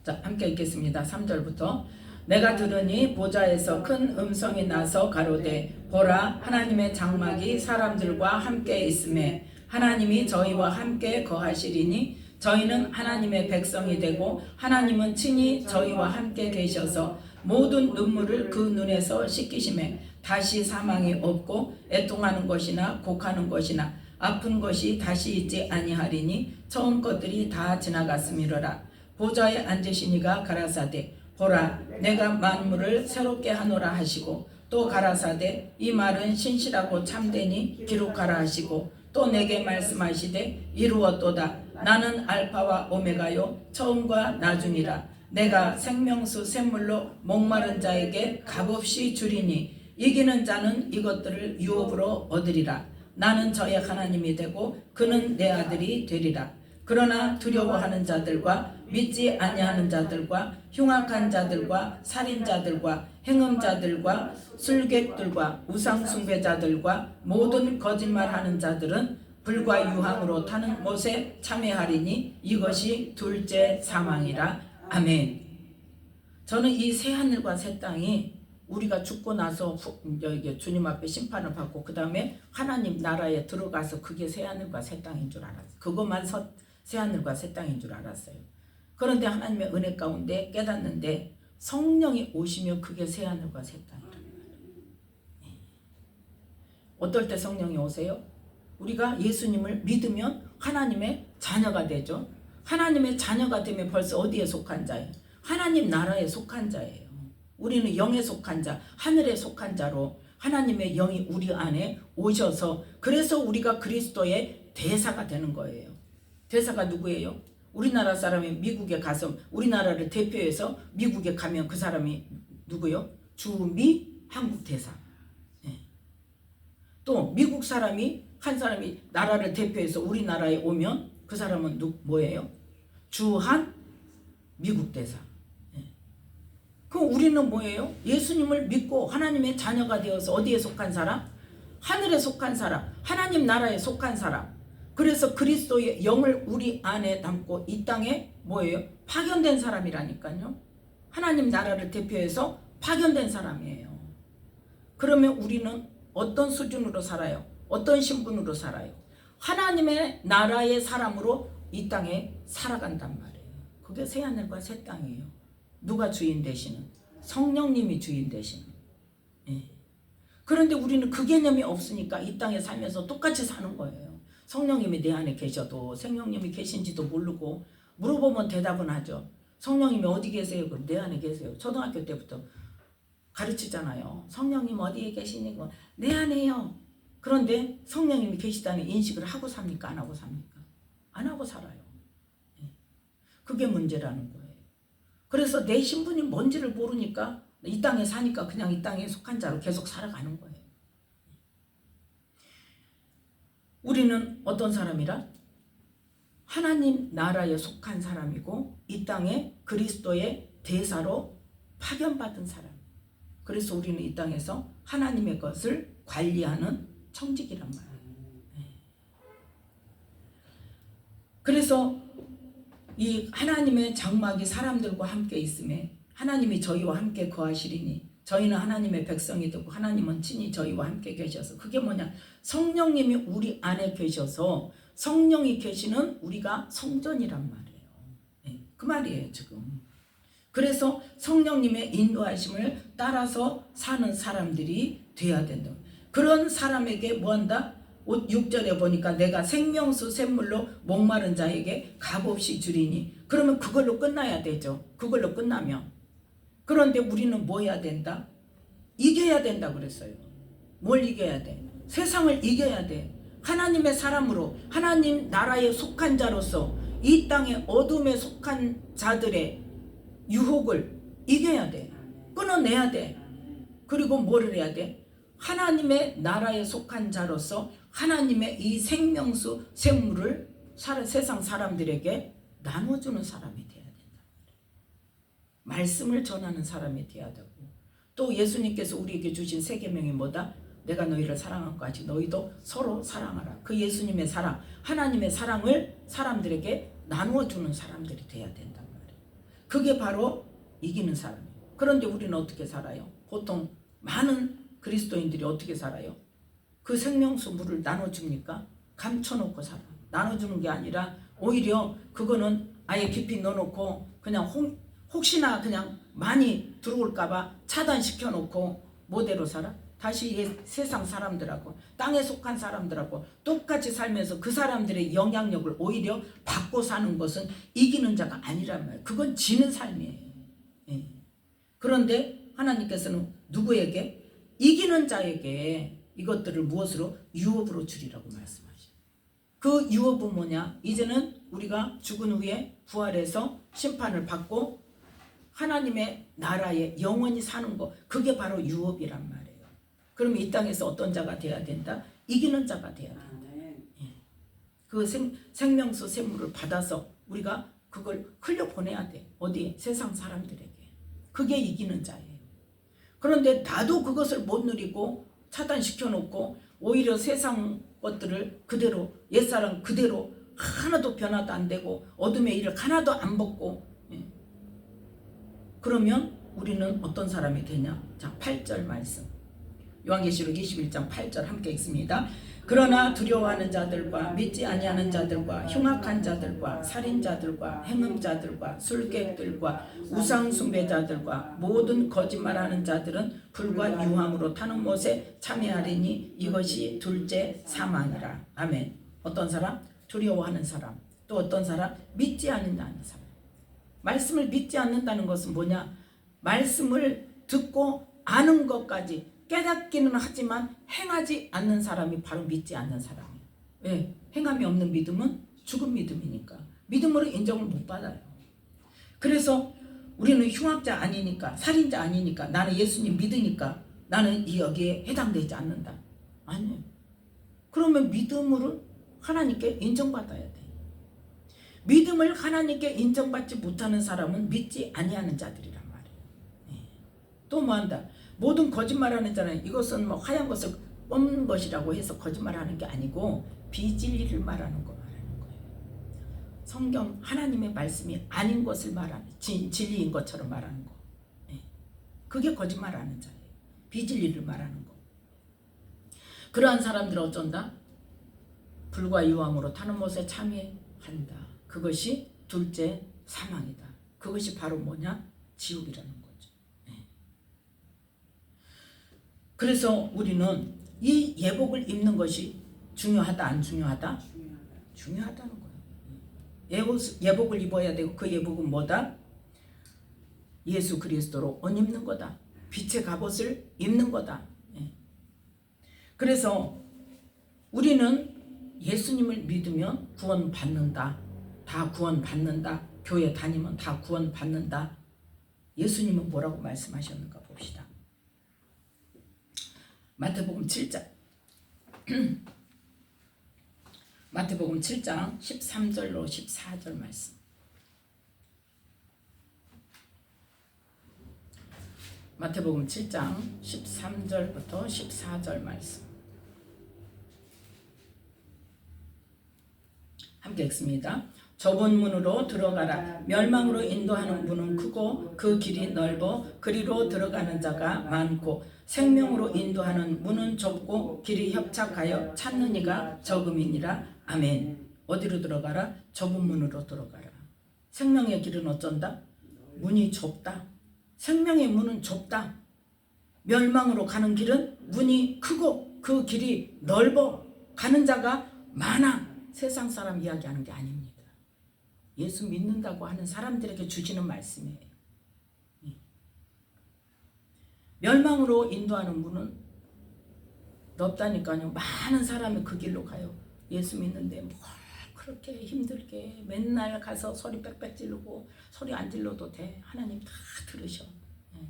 자, 함께 읽겠습니다. 3절부터. 내가 들으니 보좌에서 큰 음성이 나서 가로되 보라, 하나님의 장막이 사람들과 함께 있음에 하나님이 저희와 함께 거하시리니 저희는 하나님의 백성이 되고 하나님은 친히 저희와 함께 계셔서 모든 눈물을 그 눈에서 씻기심에 다시 사망이 없고 애통하는 것이나 곡하는 것이나 아픈 것이 다시 있지 아니하리니 처음 것들이 다 지나갔음이로라. 보좌에 앉으시니가 가라사대 보라, 내가 만물을 새롭게 하노라 하시고 또 가라사대 이 말은 신실하고 참되니 기록하라 하시고 또 내게 말씀하시되 이루었도다. 나는 알파와 오메가요 처음과 나중이라. 내가 생명수 샘물로 목마른 자에게 값없이 주리니 이기는 자는 이것들을 유업으로 얻으리라. 나는 저의 하나님이 되고 그는 내 아들이 되리라. 그러나 두려워하는 자들과 믿지 아니하는 자들과 흉악한 자들과 살인자들과 행음자들과 술객들과 우상숭배자들과 모든 거짓말하는 자들은 불과 유황으로 타는 못에 참여하리니 이것이 둘째 사망이라. 아멘. 저는 이 새하늘과 새 땅이 우리가 죽고 나서 주님 앞에 심판을 받고 그 다음에 하나님 나라에 들어가서 그게 새하늘과 새 땅인 줄 알았어요. 그것만 새하늘과 새 땅인 줄 알았어요. 그런데 하나님의 은혜 가운데 깨닫는데 성령이 오시면 그게 새하늘과 새 땅이라는 거예요. 어떨 때 성령이 오세요? 우리가 예수님을 믿으면 하나님의 자녀가 되죠. 하나님의 자녀가 되면 벌써 어디에 속한 자예요? 하나님 나라에 속한 자예요. 우리는 영에 속한 자, 하늘에 속한 자로 하나님의 영이 우리 안에 오셔서 그래서 우리가 그리스도의 대사가 되는 거예요. 대사가 누구예요? 우리나라 사람이 미국에 가서 우리나라를 대표해서 미국에 가면 그 사람이 누구요? 주미 한국 대사. 네. 또 미국 사람이 한 사람이 나라를 대표해서 우리나라에 오면 그 사람은 뭐예요? 주한 미국 대사. 네. 그럼 우리는 뭐예요? 예수님을 믿고 하나님의 자녀가 되어서 어디에 속한 사람? 하늘에 속한 사람, 하나님 나라에 속한 사람. 그래서 그리스도의 영을 우리 안에 담고 이 땅에 뭐예요? 파견된 사람이라니까요. 하나님 나라를 대표해서 파견된 사람이에요. 그러면 우리는 어떤 수준으로 살아요? 어떤 신분으로 살아요? 하나님의 나라의 사람으로 이 땅에 살아간단 말이에요. 그게 새하늘과 새 땅이에요. 누가 주인 되시는? 성령님이 주인 되시는. 예. 그런데 우리는 그 개념이 없으니까 이 땅에 살면서 똑같이 사는 거예요. 성령님이 내 안에 계셔도 성령님이 계신지도 모르고 물어보면 대답은 하죠. 성령님이 어디 계세요? 그럼 내 안에 계세요. 초등학교 때부터 가르치잖아요. 성령님 어디에 계시냐고. 내 안에요. 그런데 성령님이 계시다는 인식을 하고 삽니까? 안 하고 삽니까? 안 하고 살아요. 그게 문제라는 거예요. 그래서 내 신분이 뭔지를 모르니까 이 땅에 사니까 그냥 이 땅에 속한 자로 계속 살아가는 거예요. 우리는 어떤 사람이라? 하나님 나라에 속한 사람이고 이 땅에 그리스도의 대사로 파견받은 사람. 그래서 우리는 이 땅에서 하나님의 것을 관리하는 청직이란 말이에요. 그래서 이 하나님의 장막이 사람들과 함께 있음에 하나님이 저희와 함께 거하시리니 저희는 하나님의 백성이 되고 하나님은 친히 저희와 함께 계셔서 그게 뭐냐? 성령님이 우리 안에 계셔서 성령이 계시는 우리가 성전이란 말이에요. 네, 그 말이에요 지금. 그래서 성령님의 인도하심을 따라서 사는 사람들이 돼야 된다. 그런 사람에게 뭐한다? 6절에 보니까 내가 생명수 샘물로 목마른 자에게 값없이 주리니 그러면 그걸로 끝나야 되죠. 그걸로 끝나면. 그런데 우리는 뭐 해야 된다? 이겨야 된다고 그랬어요. 뭘 이겨야 돼? 세상을 이겨야 돼. 하나님의 사람으로 하나님 나라에 속한 자로서 이 땅의 어둠에 속한 자들의 유혹을 이겨야 돼. 끊어내야 돼. 그리고 뭐를 해야 돼? 하나님의 나라에 속한 자로서 하나님의 이 생명수 생물을 세상 사람들에게 나눠주는 사람이 돼야 된다. 말씀을 전하는 사람이 돼야 되고, 또 예수님께서 우리에게 주신 세 계명이 뭐다? 내가 너희를 사랑한 것 같이 너희도 서로 사랑하라. 그 예수님의 사랑, 하나님의 사랑을 사람들에게 나누어주는 사람들이 돼야 된단 말이에요. 그게 바로 이기는 사람이에요. 그런데 우리는 어떻게 살아요? 보통 많은 그리스도인들이 어떻게 살아요? 그 생명수 물을 나눠줍니까? 감춰놓고 살아. 나눠주는 게 아니라 오히려 그거는 아예 깊이 넣어놓고 그냥 혹시나 그냥 많이 들어올까봐 차단시켜놓고 뭐대로 살아? 다시 세상 사람들하고 땅에 속한 사람들하고 똑같이 살면서 그 사람들의 영향력을 오히려 받고 사는 것은 이기는 자가 아니란 말이에요. 그건 지는 삶이에요. 예. 그런데 하나님께서는 누구에게? 이기는 자에게 이것들을 무엇으로? 유업으로 주리라고 말씀하셔요. 그 유업은 뭐냐? 이제는 우리가 죽은 후에 부활해서 심판을 받고 하나님의 나라에 영원히 사는 것, 그게 바로 유업이란 말이에요. 그럼 이 땅에서 어떤 자가 돼야 된다? 이기는 자가 돼야 된다. 예. 그 생명수 샘물을 받아서 우리가 그걸 흘려보내야 돼. 어디? 세상 사람들에게. 그게 이기는 자예요. 그런데 나도 그것을 못 누리고 차단시켜놓고 오히려 세상 것들을 그대로, 옛사람 그대로 하나도 변화도 안 되고 어둠의 일을 하나도 안 벗고, 예. 그러면 우리는 어떤 사람이 되냐? 자, 8절 말씀. 요한계시록 21장 8절 함께 읽습니다. 그러나 두려워하는 자들과 믿지 아니하는 자들과 흉악한 자들과 살인자들과 행음자들과 술객들과 우상숭배자들과 모든 거짓말하는 자들은 불과 유황으로 타는 못에 참여하리니 이것이 둘째 사망이라. 아멘. 어떤 사람? 두려워하는 사람. 또 어떤 사람? 믿지 않는다는 사람. 말씀을 믿지 않는다는 것은 뭐냐? 말씀을 듣고 아는 것까지 깨닫기는 하지만 행하지 않는 사람이 바로 믿지 않는 사람이에요. 왜? 행함이 없는 믿음은 죽은 믿음이니까. 믿음으로 인정을 못 받아요. 그래서 우리는 흉악자 아니니까, 살인자 아니니까, 나는 예수님 믿으니까 나는 여기에 해당되지 않는다. 아니에요. 그러면 믿음으로 하나님께 인정받아야 돼. 믿음을 하나님께 인정받지 못하는 사람은 믿지 아니하는 자들이란 말이에요. 또 뭐한다? 모든 거짓말하는 자는 이것은 뭐 하얀 것을 뽑는 것이라고 해서 거짓말하는 게 아니고 비진리를 말하는 거 말하는 거예요. 성경 하나님의 말씀이 아닌 것을 말하는, 진리인 것처럼 말하는 거. 그게 거짓말하는 자예요. 비진리를 말하는 거. 그러한 사람들은 어쩐다? 불과 유황으로 타는 못에 참여한다. 그것이 둘째 사망이다. 그것이 바로 뭐냐? 지옥이라는 거죠. 그래서 우리는 이 예복을 입는 것이 중요하다, 안 중요하다? 중요하다는 거예요. 예복을 입어야 되고 그 예복은 뭐다? 예수 그리스도로 옷 입는 거다. 빛의 갑옷을 입는 거다. 그래서 우리는 예수님을 믿으면 구원받는다. 다 구원받는다. 교회 다니면 다 구원받는다. 예수님은 뭐라고 말씀하셨는가 봅시다. 마태복음 7장 마태복음 7장 13절로 14절 말씀. 마태복음 7장 13절부터 14절 말씀 함께 읽습니다. 좁은 문으로 들어가라. 멸망으로 인도하는 문은 크고 그 길이 넓어 그리로 들어가는 자가 많고 생명으로 인도하는 문은 좁고 길이 협착하여 찾는 이가 적음이니라. 아멘. 어디로 들어가라? 좁은 문으로 들어가라. 생명의 길은 어쩐다? 문이 좁다. 생명의 문은 좁다. 멸망으로 가는 길은 문이 크고 그 길이 넓어 가는 자가 많아. 세상 사람 이야기하는 게 아닙니다. 예수 믿는다고 하는 사람들에게 주시는 말씀이에요. 멸망으로 인도하는 문은 없다니까요. 많은 사람이 그 길로 가요. 예수 믿는데 뭐 그렇게 힘들게 맨날 가서 소리 빽빽 지르고 소리 안 질러도 돼. 하나님 다 들으셔. 예.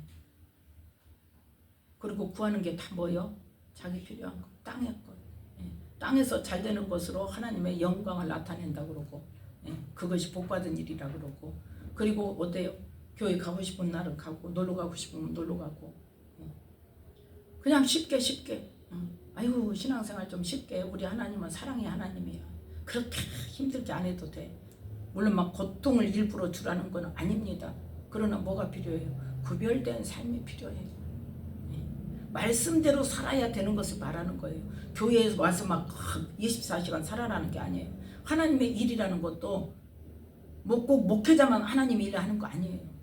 그리고 구하는 게 다 뭐요? 자기 필요한 것, 땅의 것. 예. 땅에서 잘 되는 것으로 하나님의 영광을 나타낸다 그러고, 예. 그것이 복받은 일이라 그러고, 그리고 어때요? 교회 가고 싶은 날은 가고, 놀러 가고 싶으면 놀러 가고, 예. 그냥 쉽게 아이고 신앙생활 좀 쉽게. 우리 하나님은 사랑의 하나님이야. 그렇게 힘들게 안 해도 돼. 물론 막 고통을 일부러 주라는 건 아닙니다. 그러나 뭐가 필요해요? 구별된 삶이 필요해요. 네. 말씀대로 살아야 되는 것을 말하는 거예요. 교회에 와서 막 24시간 살아라는 게 아니에요. 하나님의 일이라는 것도 뭐 꼭 목회자만 하나님의 일을 하는 거 아니에요.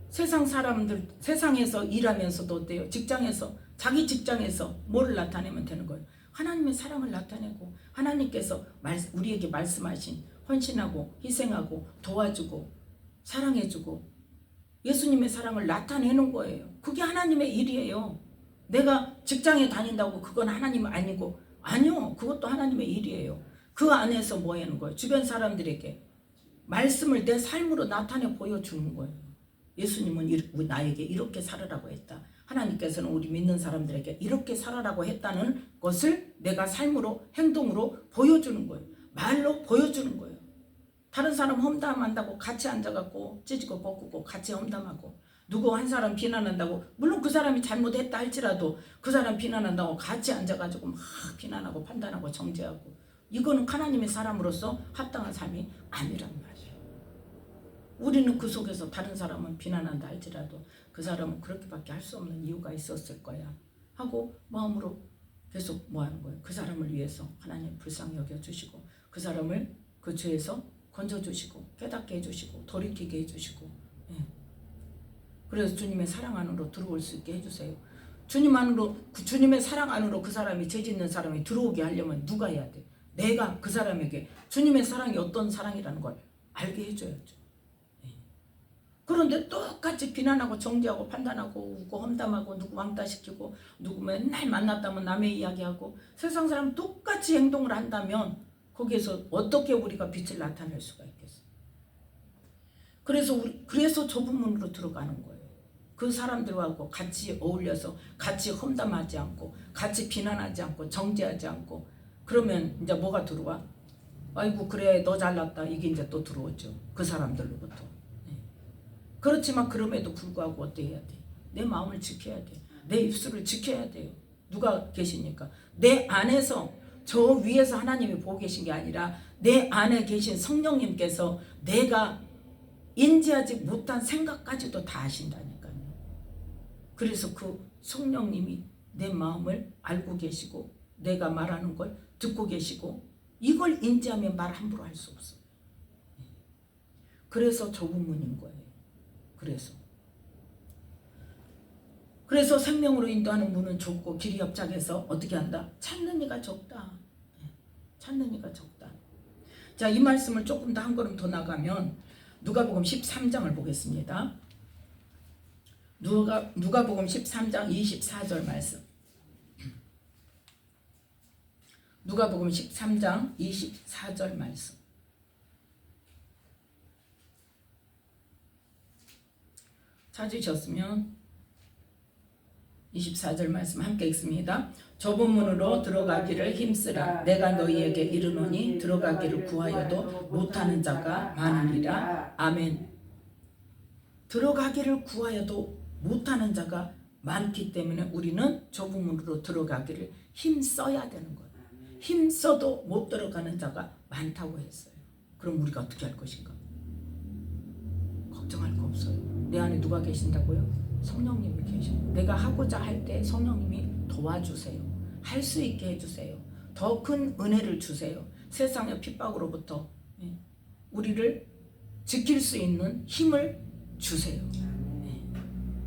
세상 사람들, 세상에서 일하면서도 어때요? 직장에서, 자기 직장에서 뭐를 나타내면 되는 거예요? 하나님의 사랑을 나타내고, 하나님께서 우리에게 말씀하신 헌신하고 희생하고 도와주고 사랑해주고 예수님의 사랑을 나타내는 거예요. 그게 하나님의 일이에요. 내가 직장에 다닌다고 그건 하나님 아니고, 아니요, 그것도 하나님의 일이에요. 그 안에서 뭐 하는 거예요? 주변 사람들에게 말씀을 내 삶으로 나타내 보여주는 거예요. 예수님은 나에게 이렇게 살으라고 했다. 하나님께서는 우리 믿는 사람들에게 이렇게 살아라고 했다는 것을 내가 삶으로, 행동으로 보여주는 거예요. 말로 보여주는 거예요. 다른 사람 험담한다고 같이 앉아갖고 찢고 꺾고 같이 험담하고, 누구 한 사람 비난한다고, 물론 그 사람이 잘못했다 할지라도 그 사람 비난한다고 같이 앉아가지고 막 비난하고 판단하고 정죄하고, 이거는 하나님의 사람으로서 합당한 삶이 아니란 말이에요. 우리는 그 속에서 다른 사람은 비난한다 할지라도 그 사람은 그렇게밖에 할 수 없는 이유가 있었을 거야 하고 마음으로 계속 뭐 하는 거예요? 그 사람을 위해서 하나님 불쌍히 여겨주시고, 그 사람을 그 죄에서 건져주시고 깨닫게 해주시고 돌이키게 해주시고, 예. 그래서 주님의 사랑 안으로 들어올 수 있게 해주세요. 주님의 사랑 안으로 그 사람이, 죄 짓는 사람이 들어오게 하려면 누가 해야 돼? 내가 그 사람에게 주님의 사랑이 어떤 사랑이라는 걸 알게 해줘야죠. 그런데 똑같이 비난하고 정죄하고 판단하고 웃고 험담하고 누구 왕따시키고 누구 맨날 만났다면 남의 이야기하고 세상 사람 똑같이 행동을 한다면 거기에서 어떻게 우리가 빛을 나타낼 수가 있겠어요? 그래서 좁은 문으로 들어가는 거예요. 그 사람들하고 같이 어울려서 같이 험담하지 않고 같이 비난하지 않고 정죄하지 않고, 그러면 이제 뭐가 들어와? 아이고 그래 너 잘났다, 이게 이제 또 들어오죠. 그 사람들로부터. 그렇지만 그럼에도 불구하고 어떻게 해야 돼? 내 마음을 지켜야 돼. 내 입술을 지켜야 돼요. 누가 계십니까? 내 안에서, 저 위에서 하나님이 보고 계신 게 아니라 내 안에 계신 성령님께서 내가 인지하지 못한 생각까지도 다 아신다니까요. 그래서 그 성령님이 내 마음을 알고 계시고 내가 말하는 걸 듣고 계시고, 이걸 인지하면 말 함부로 할 수 없어요. 그래서 좁은 문인 거예요. 그래서 생명으로 인도하는 문은 좁고 길이 협착해서 어떻게 한다? 찾는 이가 적다. 찾는 이가 적다. 자, 이 말씀을 조금 더 한 걸음 더 나가면 누가복음 13장을 보겠습니다. 누가복음 13장 24절 말씀. 누가복음 13장 24절 말씀. 찾으셨으면 24절 말씀 함께 읽습니다. 좁은 문으로 들어가기를 힘쓰라. 내가 너희에게 이르노니 들어가기를 구하여도 못하는 자가 많으리라. 아멘. 들어가기를 구하여도 못하는 자가 많기 때문에 우리는 좁은 문으로 들어가기를 힘써야 되는 거예요. 힘써도 못 들어가는 자가 많다고 했어요. 그럼 우리가 어떻게 할 것인가? 걱정할 거 없어요. 내 안에 누가 계신다고요? 성령님이 계셔요. 내가 하고자 할 때 성령님이 도와주세요. 할 수 있게 해주세요. 더 큰 은혜를 주세요. 세상의 핍박으로부터 우리를 지킬 수 있는 힘을 주세요.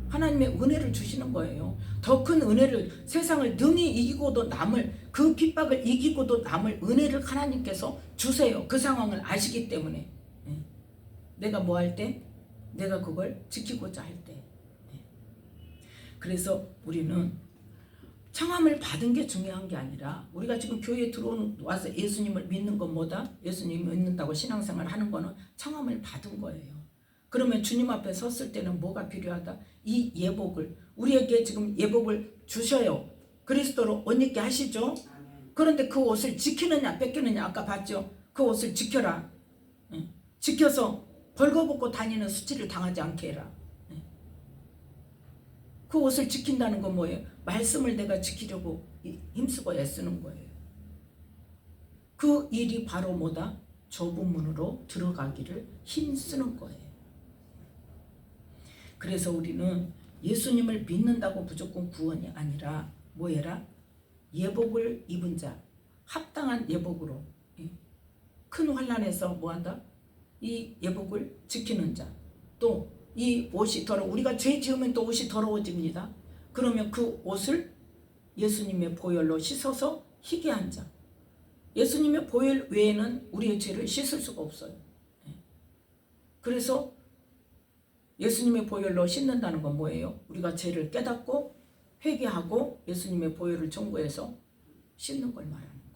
하나님의 은혜를 주시는 거예요. 더 큰 은혜를, 세상을 능히 이기고도 남을, 그 핍박을 이기고도 남을 은혜를 하나님께서 주세요. 그 상황을 아시기 때문에. 내가 뭐 할 때? 내가 그걸 지키고자 할 때. 그래서 우리는 청함을 받은 게 중요한 게 아니라 우리가 지금 교회에 들어와서 예수님을 믿는 것보다 예수님을 믿는다고 신앙생활을 하는 거는 청함을 받은 거예요. 그러면 주님 앞에 섰을 때는 뭐가 필요하다? 이 예복을 우리에게 지금 예복을 주셔요. 그리스도로 옷 입게 하시죠. 그런데 그 옷을 지키느냐 뺏기느냐 아까 봤죠. 그 옷을 지켜라. 지켜서 벌거벗고 다니는 수치를 당하지 않게 해라. 그 옷을 지킨다는 건 뭐예요? 말씀을 내가 지키려고 힘쓰고 애쓰는 거예요. 그 일이 바로 뭐다? 좁은 문으로 들어가기를 힘쓰는 거예요. 그래서 우리는 예수님을 믿는다고 무조건 구원이 아니라 뭐해라? 예복을 입은 자, 합당한 예복으로 큰 환난에서 뭐한다? 이 예복을 지키는 자, 또 이 옷이 우리가 죄 지으면 또 옷이 더러워집니다. 그러면 그 옷을 예수님의 보혈로 씻어서 희게 한 자. 예수님의 보혈 외에는 우리의 죄를 씻을 수가 없어요. 그래서 예수님의 보혈로 씻는다는 건 뭐예요? 우리가 죄를 깨닫고 회개하고 예수님의 보혈을 청구해서 씻는 걸 말하는 거예요.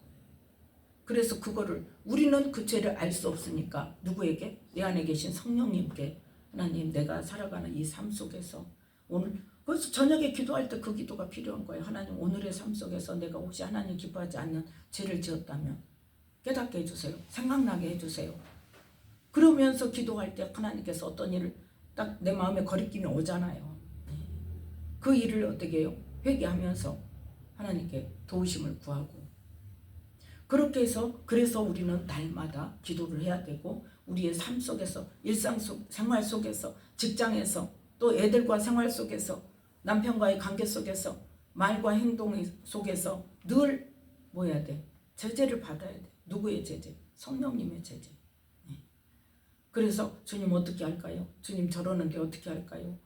그래서 그거를 우리는 그 죄를 알 수 없으니까 누구에게? 내 안에 계신 성령님께 하나님 내가 살아가는 이 삶 속에서 오늘 그래서 저녁에 기도할 때 그 기도가 필요한 거예요. 하나님 오늘의 삶 속에서 내가 혹시 하나님 기뻐하지 않는 죄를 지었다면 깨닫게 해주세요. 생각나게 해주세요. 그러면서 기도할 때 하나님께서 어떤 일을 딱 내 마음에 거리낌이 오잖아요. 그 일을 어떻게 해요? 회개하면서 하나님께 도우심을 구하고 그렇게 해서 그래서 우리는 날마다 기도를 해야 되고 우리의 삶 속에서 생활 속에서 직장에서 또 애들과 생활 속에서 남편과의 관계 속에서 말과 행동 속에서 늘 뭐 해야 돼? 제재를 받아야 돼. 누구의 제재? 성령님의 제재. 그래서 주님 어떻게 할까요? 주님 저러는데 어떻게 할까요?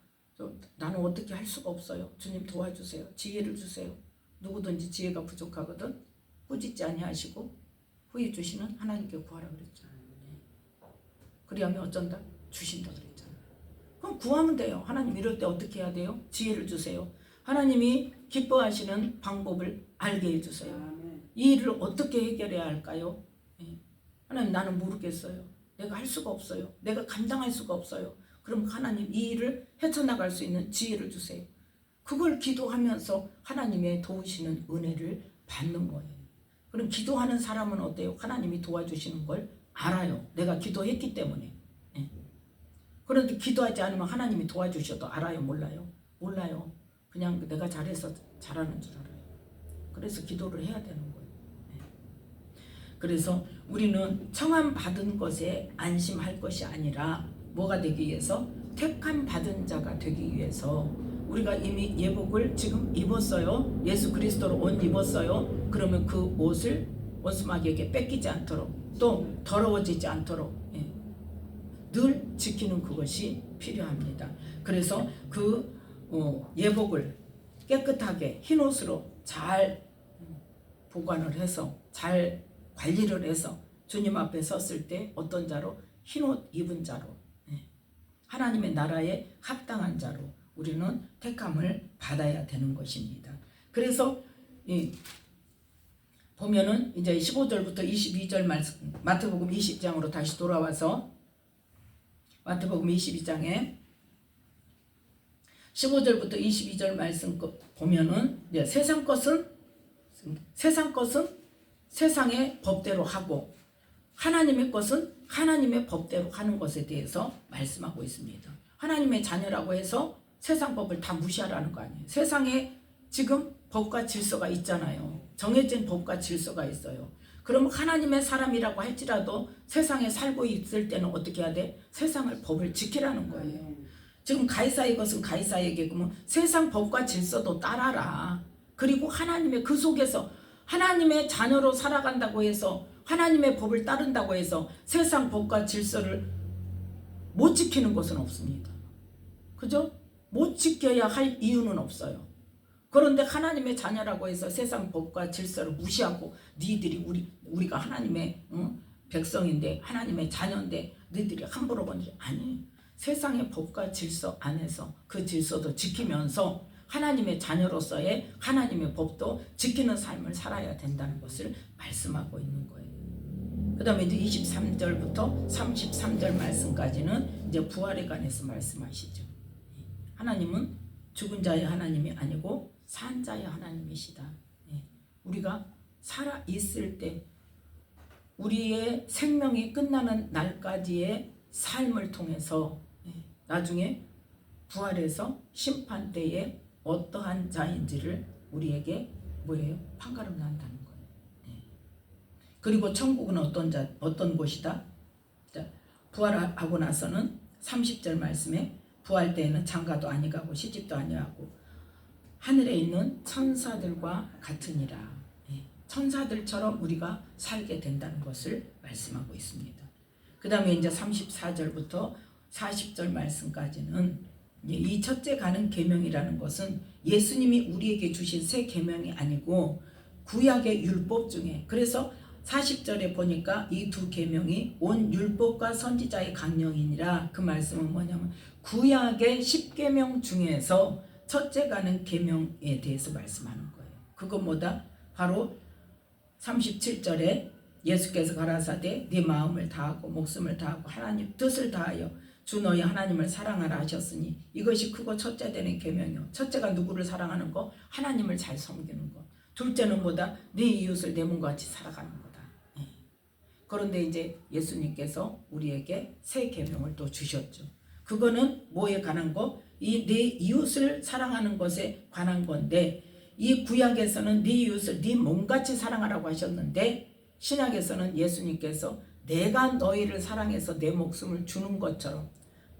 나는 어떻게 할 수가 없어요. 주님 도와주세요. 지혜를 주세요. 누구든지 지혜가 부족하거든 꾸짖지 아니하시고 후히 주시는 하나님께 구하라 그랬잖아요. 그리하면 어쩐다? 주신다 그랬잖아요. 그럼 구하면 돼요. 하나님 이럴 때 어떻게 해야 돼요? 지혜를 주세요. 하나님이 기뻐하시는 방법을 알게 해주세요. 이 일을 어떻게 해결해야 할까요? 하나님 나는 모르겠어요. 내가 할 수가 없어요. 내가 감당할 수가 없어요. 그럼 하나님 이 일을 헤쳐나갈 수 있는 지혜를 주세요. 그걸 기도하면서 하나님의 도우시는 은혜를 받는 거예요. 그럼 기도하는 사람은 어때요? 하나님이 도와주시는 걸 알아요. 내가 기도했기 때문에. 그런데 기도하지 않으면 하나님이 도와주셔도 알아요? 몰라요? 몰라요. 그냥 내가 잘해서 잘하는 줄 알아요. 그래서 기도를 해야 되는 거예요. 그래서 우리는 청함 받은 것에 안심할 것이 아니라 뭐가 되기 위해서? 택함 받은 자가 되기 위해서 우리가 이미 예복을 지금 입었어요. 예수 그리스도로 옷 입었어요. 그러면 그 옷을 원수마귀에게 뺏기지 않도록 또 더러워지지 않도록 늘 지키는 그것이 필요합니다. 그래서 그 예복을 깨끗하게 흰 옷으로 잘 보관을 해서 잘 관리를 해서 주님 앞에 섰을 때 어떤 자로? 흰 옷 입은 자로 하나님의 나라에 합당한 자로 우리는 택함을 받아야 되는 것입니다. 그래서 보면은 이제 15절부터 22절 말씀 마태복음 20장으로 다시 돌아와서 마태복음 22장에 15절부터 22절 말씀 보면은 세상 것은 세상의 법대로 하고 하나님의 것은 하나님의 법대로 하는 것에 대해서 말씀하고 있습니다. 하나님의 자녀라고 해서 세상 법을 다 무시하라는 거 아니에요. 세상에 지금 법과 질서가 있잖아요. 정해진 법과 질서가 있어요. 그럼 하나님의 사람이라고 할지라도 세상에 살고 있을 때는 어떻게 해야 돼? 세상을 법을 지키라는 거예요. 지금 가이사의 것은 가이사에게 그러면 세상 법과 질서도 따라라. 그리고 하나님의 그 속에서 하나님의 자녀로 살아간다고 해서 하나님의 법을 따른다고 해서 세상 법과 질서를 못 지키는 것은 없습니다. 그죠? 못 지켜야 할 이유는 없어요. 그런데 하나님의 자녀라고 해서 세상 법과 질서를 무시하고 니들이 우리가 하나님의 백성인데 하나님의 자녀인데 너희들이 함부로 건드려 아니 세상의 법과 질서 안에서 그 질서도 지키면서 하나님의 자녀로서의 하나님의 법도 지키는 삶을 살아야 된다는 것을 말씀하고 있는 거예요. 그 다음에 이제 23절부터 33절 말씀까지는 이제 부활에 관해서 말씀하시죠. 하나님은 죽은 자의 하나님이 아니고 산 자의 하나님이시다. 우리가 살아 있을 때 우리의 생명이 끝나는 날까지의 삶을 통해서 나중에 부활해서 심판 때에 어떠한 자인지를 우리에게 뭐예요? 판가름 난다는 거예요. 그리고 천국은 어떤 곳이다? 부활하고 나서는 30절 말씀에 부활 때에는 장가도 아니가고 시집도 아니하고 하늘에 있는 천사들과 같으니라. 천사들처럼 우리가 살게 된다는 것을 말씀하고 있습니다. 그 다음에 이제 34절부터 40절 말씀까지는 이 첫째 가는 계명이라는 것은 예수님이 우리에게 주신 새 계명이 아니고 구약의 율법 중에, 그래서 40절에 보니까 이 두 계명이 온 율법과 선지자의 강령이니라. 그 말씀은 뭐냐면 구약의 10계명 중에서 첫째 가는 계명에 대해서 말씀하는 거예요. 그건 뭐다? 바로 37절에 예수께서 가라사대 네 마음을 다하고 목숨을 다하고 하나님 뜻을 다하여 주 너희 하나님을 사랑하라 하셨으니 이것이 크고 첫째 되는 계명이요. 첫째가 누구를 사랑하는 거? 하나님을 잘 섬기는 거. 둘째는 뭐다? 네 이웃을 내 몸과 같이 살아가는 거다. 그런데 이제 예수님께서 우리에게 새 계명을 또 주셨죠. 그거는 뭐에 관한 거? 이 네 이웃을 사랑하는 것에 관한 건데, 이 구약에서는 네 이웃을 네 몸같이 사랑하라고 하셨는데, 신약에서는 예수님께서 내가 너희를 사랑해서 내 목숨을 주는 것처럼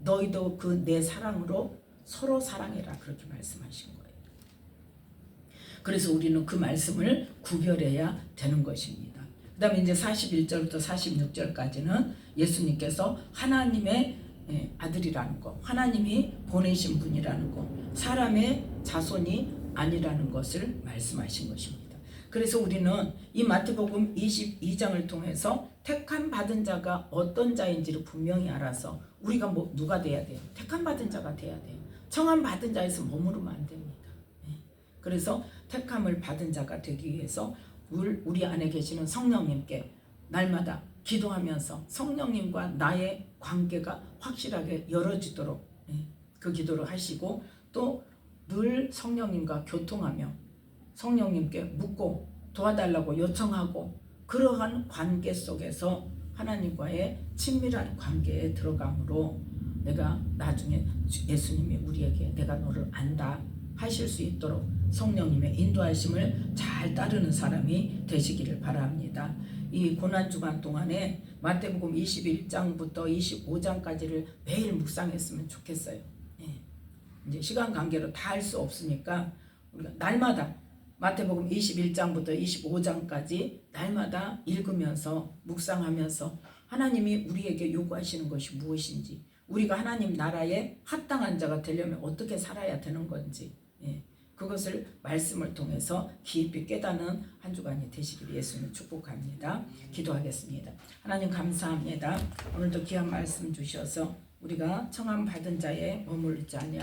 너희도 그 내 사랑으로 서로 사랑해라, 그렇게 말씀하신 거예요. 그래서 우리는 그 말씀을 구별해야 되는 것입니다. 그 다음에 이제 41절부터 46절까지는 예수님께서 하나님의 아들이라는 거, 하나님이 보내신 분이라는 거, 사람의 자손이 아니라는 것을 말씀하신 것입니다. 그래서 우리는 이 마태복음 22장을 통해서 택함 받은 자가 어떤 자인지를 분명히 알아서 우리가 누가 돼야 돼요? 택함 받은 자가 돼야 돼요. 청함 받은 자에서 머무르면 안 됩니다. 그래서 택함을 받은 자가 되기 위해서 우리 안에 계시는 성령님께 날마다 기도하면서 성령님과 나의 관계가 확실하게 열어지도록 그 기도를 하시고, 또 늘 성령님과 교통하며 성령님께 묻고 도와달라고 요청하고, 그러한 관계 속에서 하나님과의 친밀한 관계에 들어감으로 내가 나중에 예수님이 우리에게 내가 너를 안다 하실 수 있도록 성령님의 인도하심을 잘 따르는 사람이 되시기를 바랍니다. 이 고난주간 동안에 마태복음 21장부터 25장까지를 매일 묵상했으면 좋겠어요. 이제 시간 관계로 다 할 수 없으니까 우리가 날마다 마태복음 21장부터 25장까지 날마다 읽으면서 묵상하면서 하나님이 우리에게 요구하시는 것이 무엇인지, 우리가 하나님 나라에 합당한 자가 되려면 어떻게 살아야 되는 건지, 그것을 말씀을 통해서 깊이 깨닫는 한 주간이 되시기를 예수님 축복합니다. 기도하겠습니다. 하나님 감사합니다. 오늘도 귀한 말씀 주셔서 우리가 청함 받은 자에 머물지 아니하고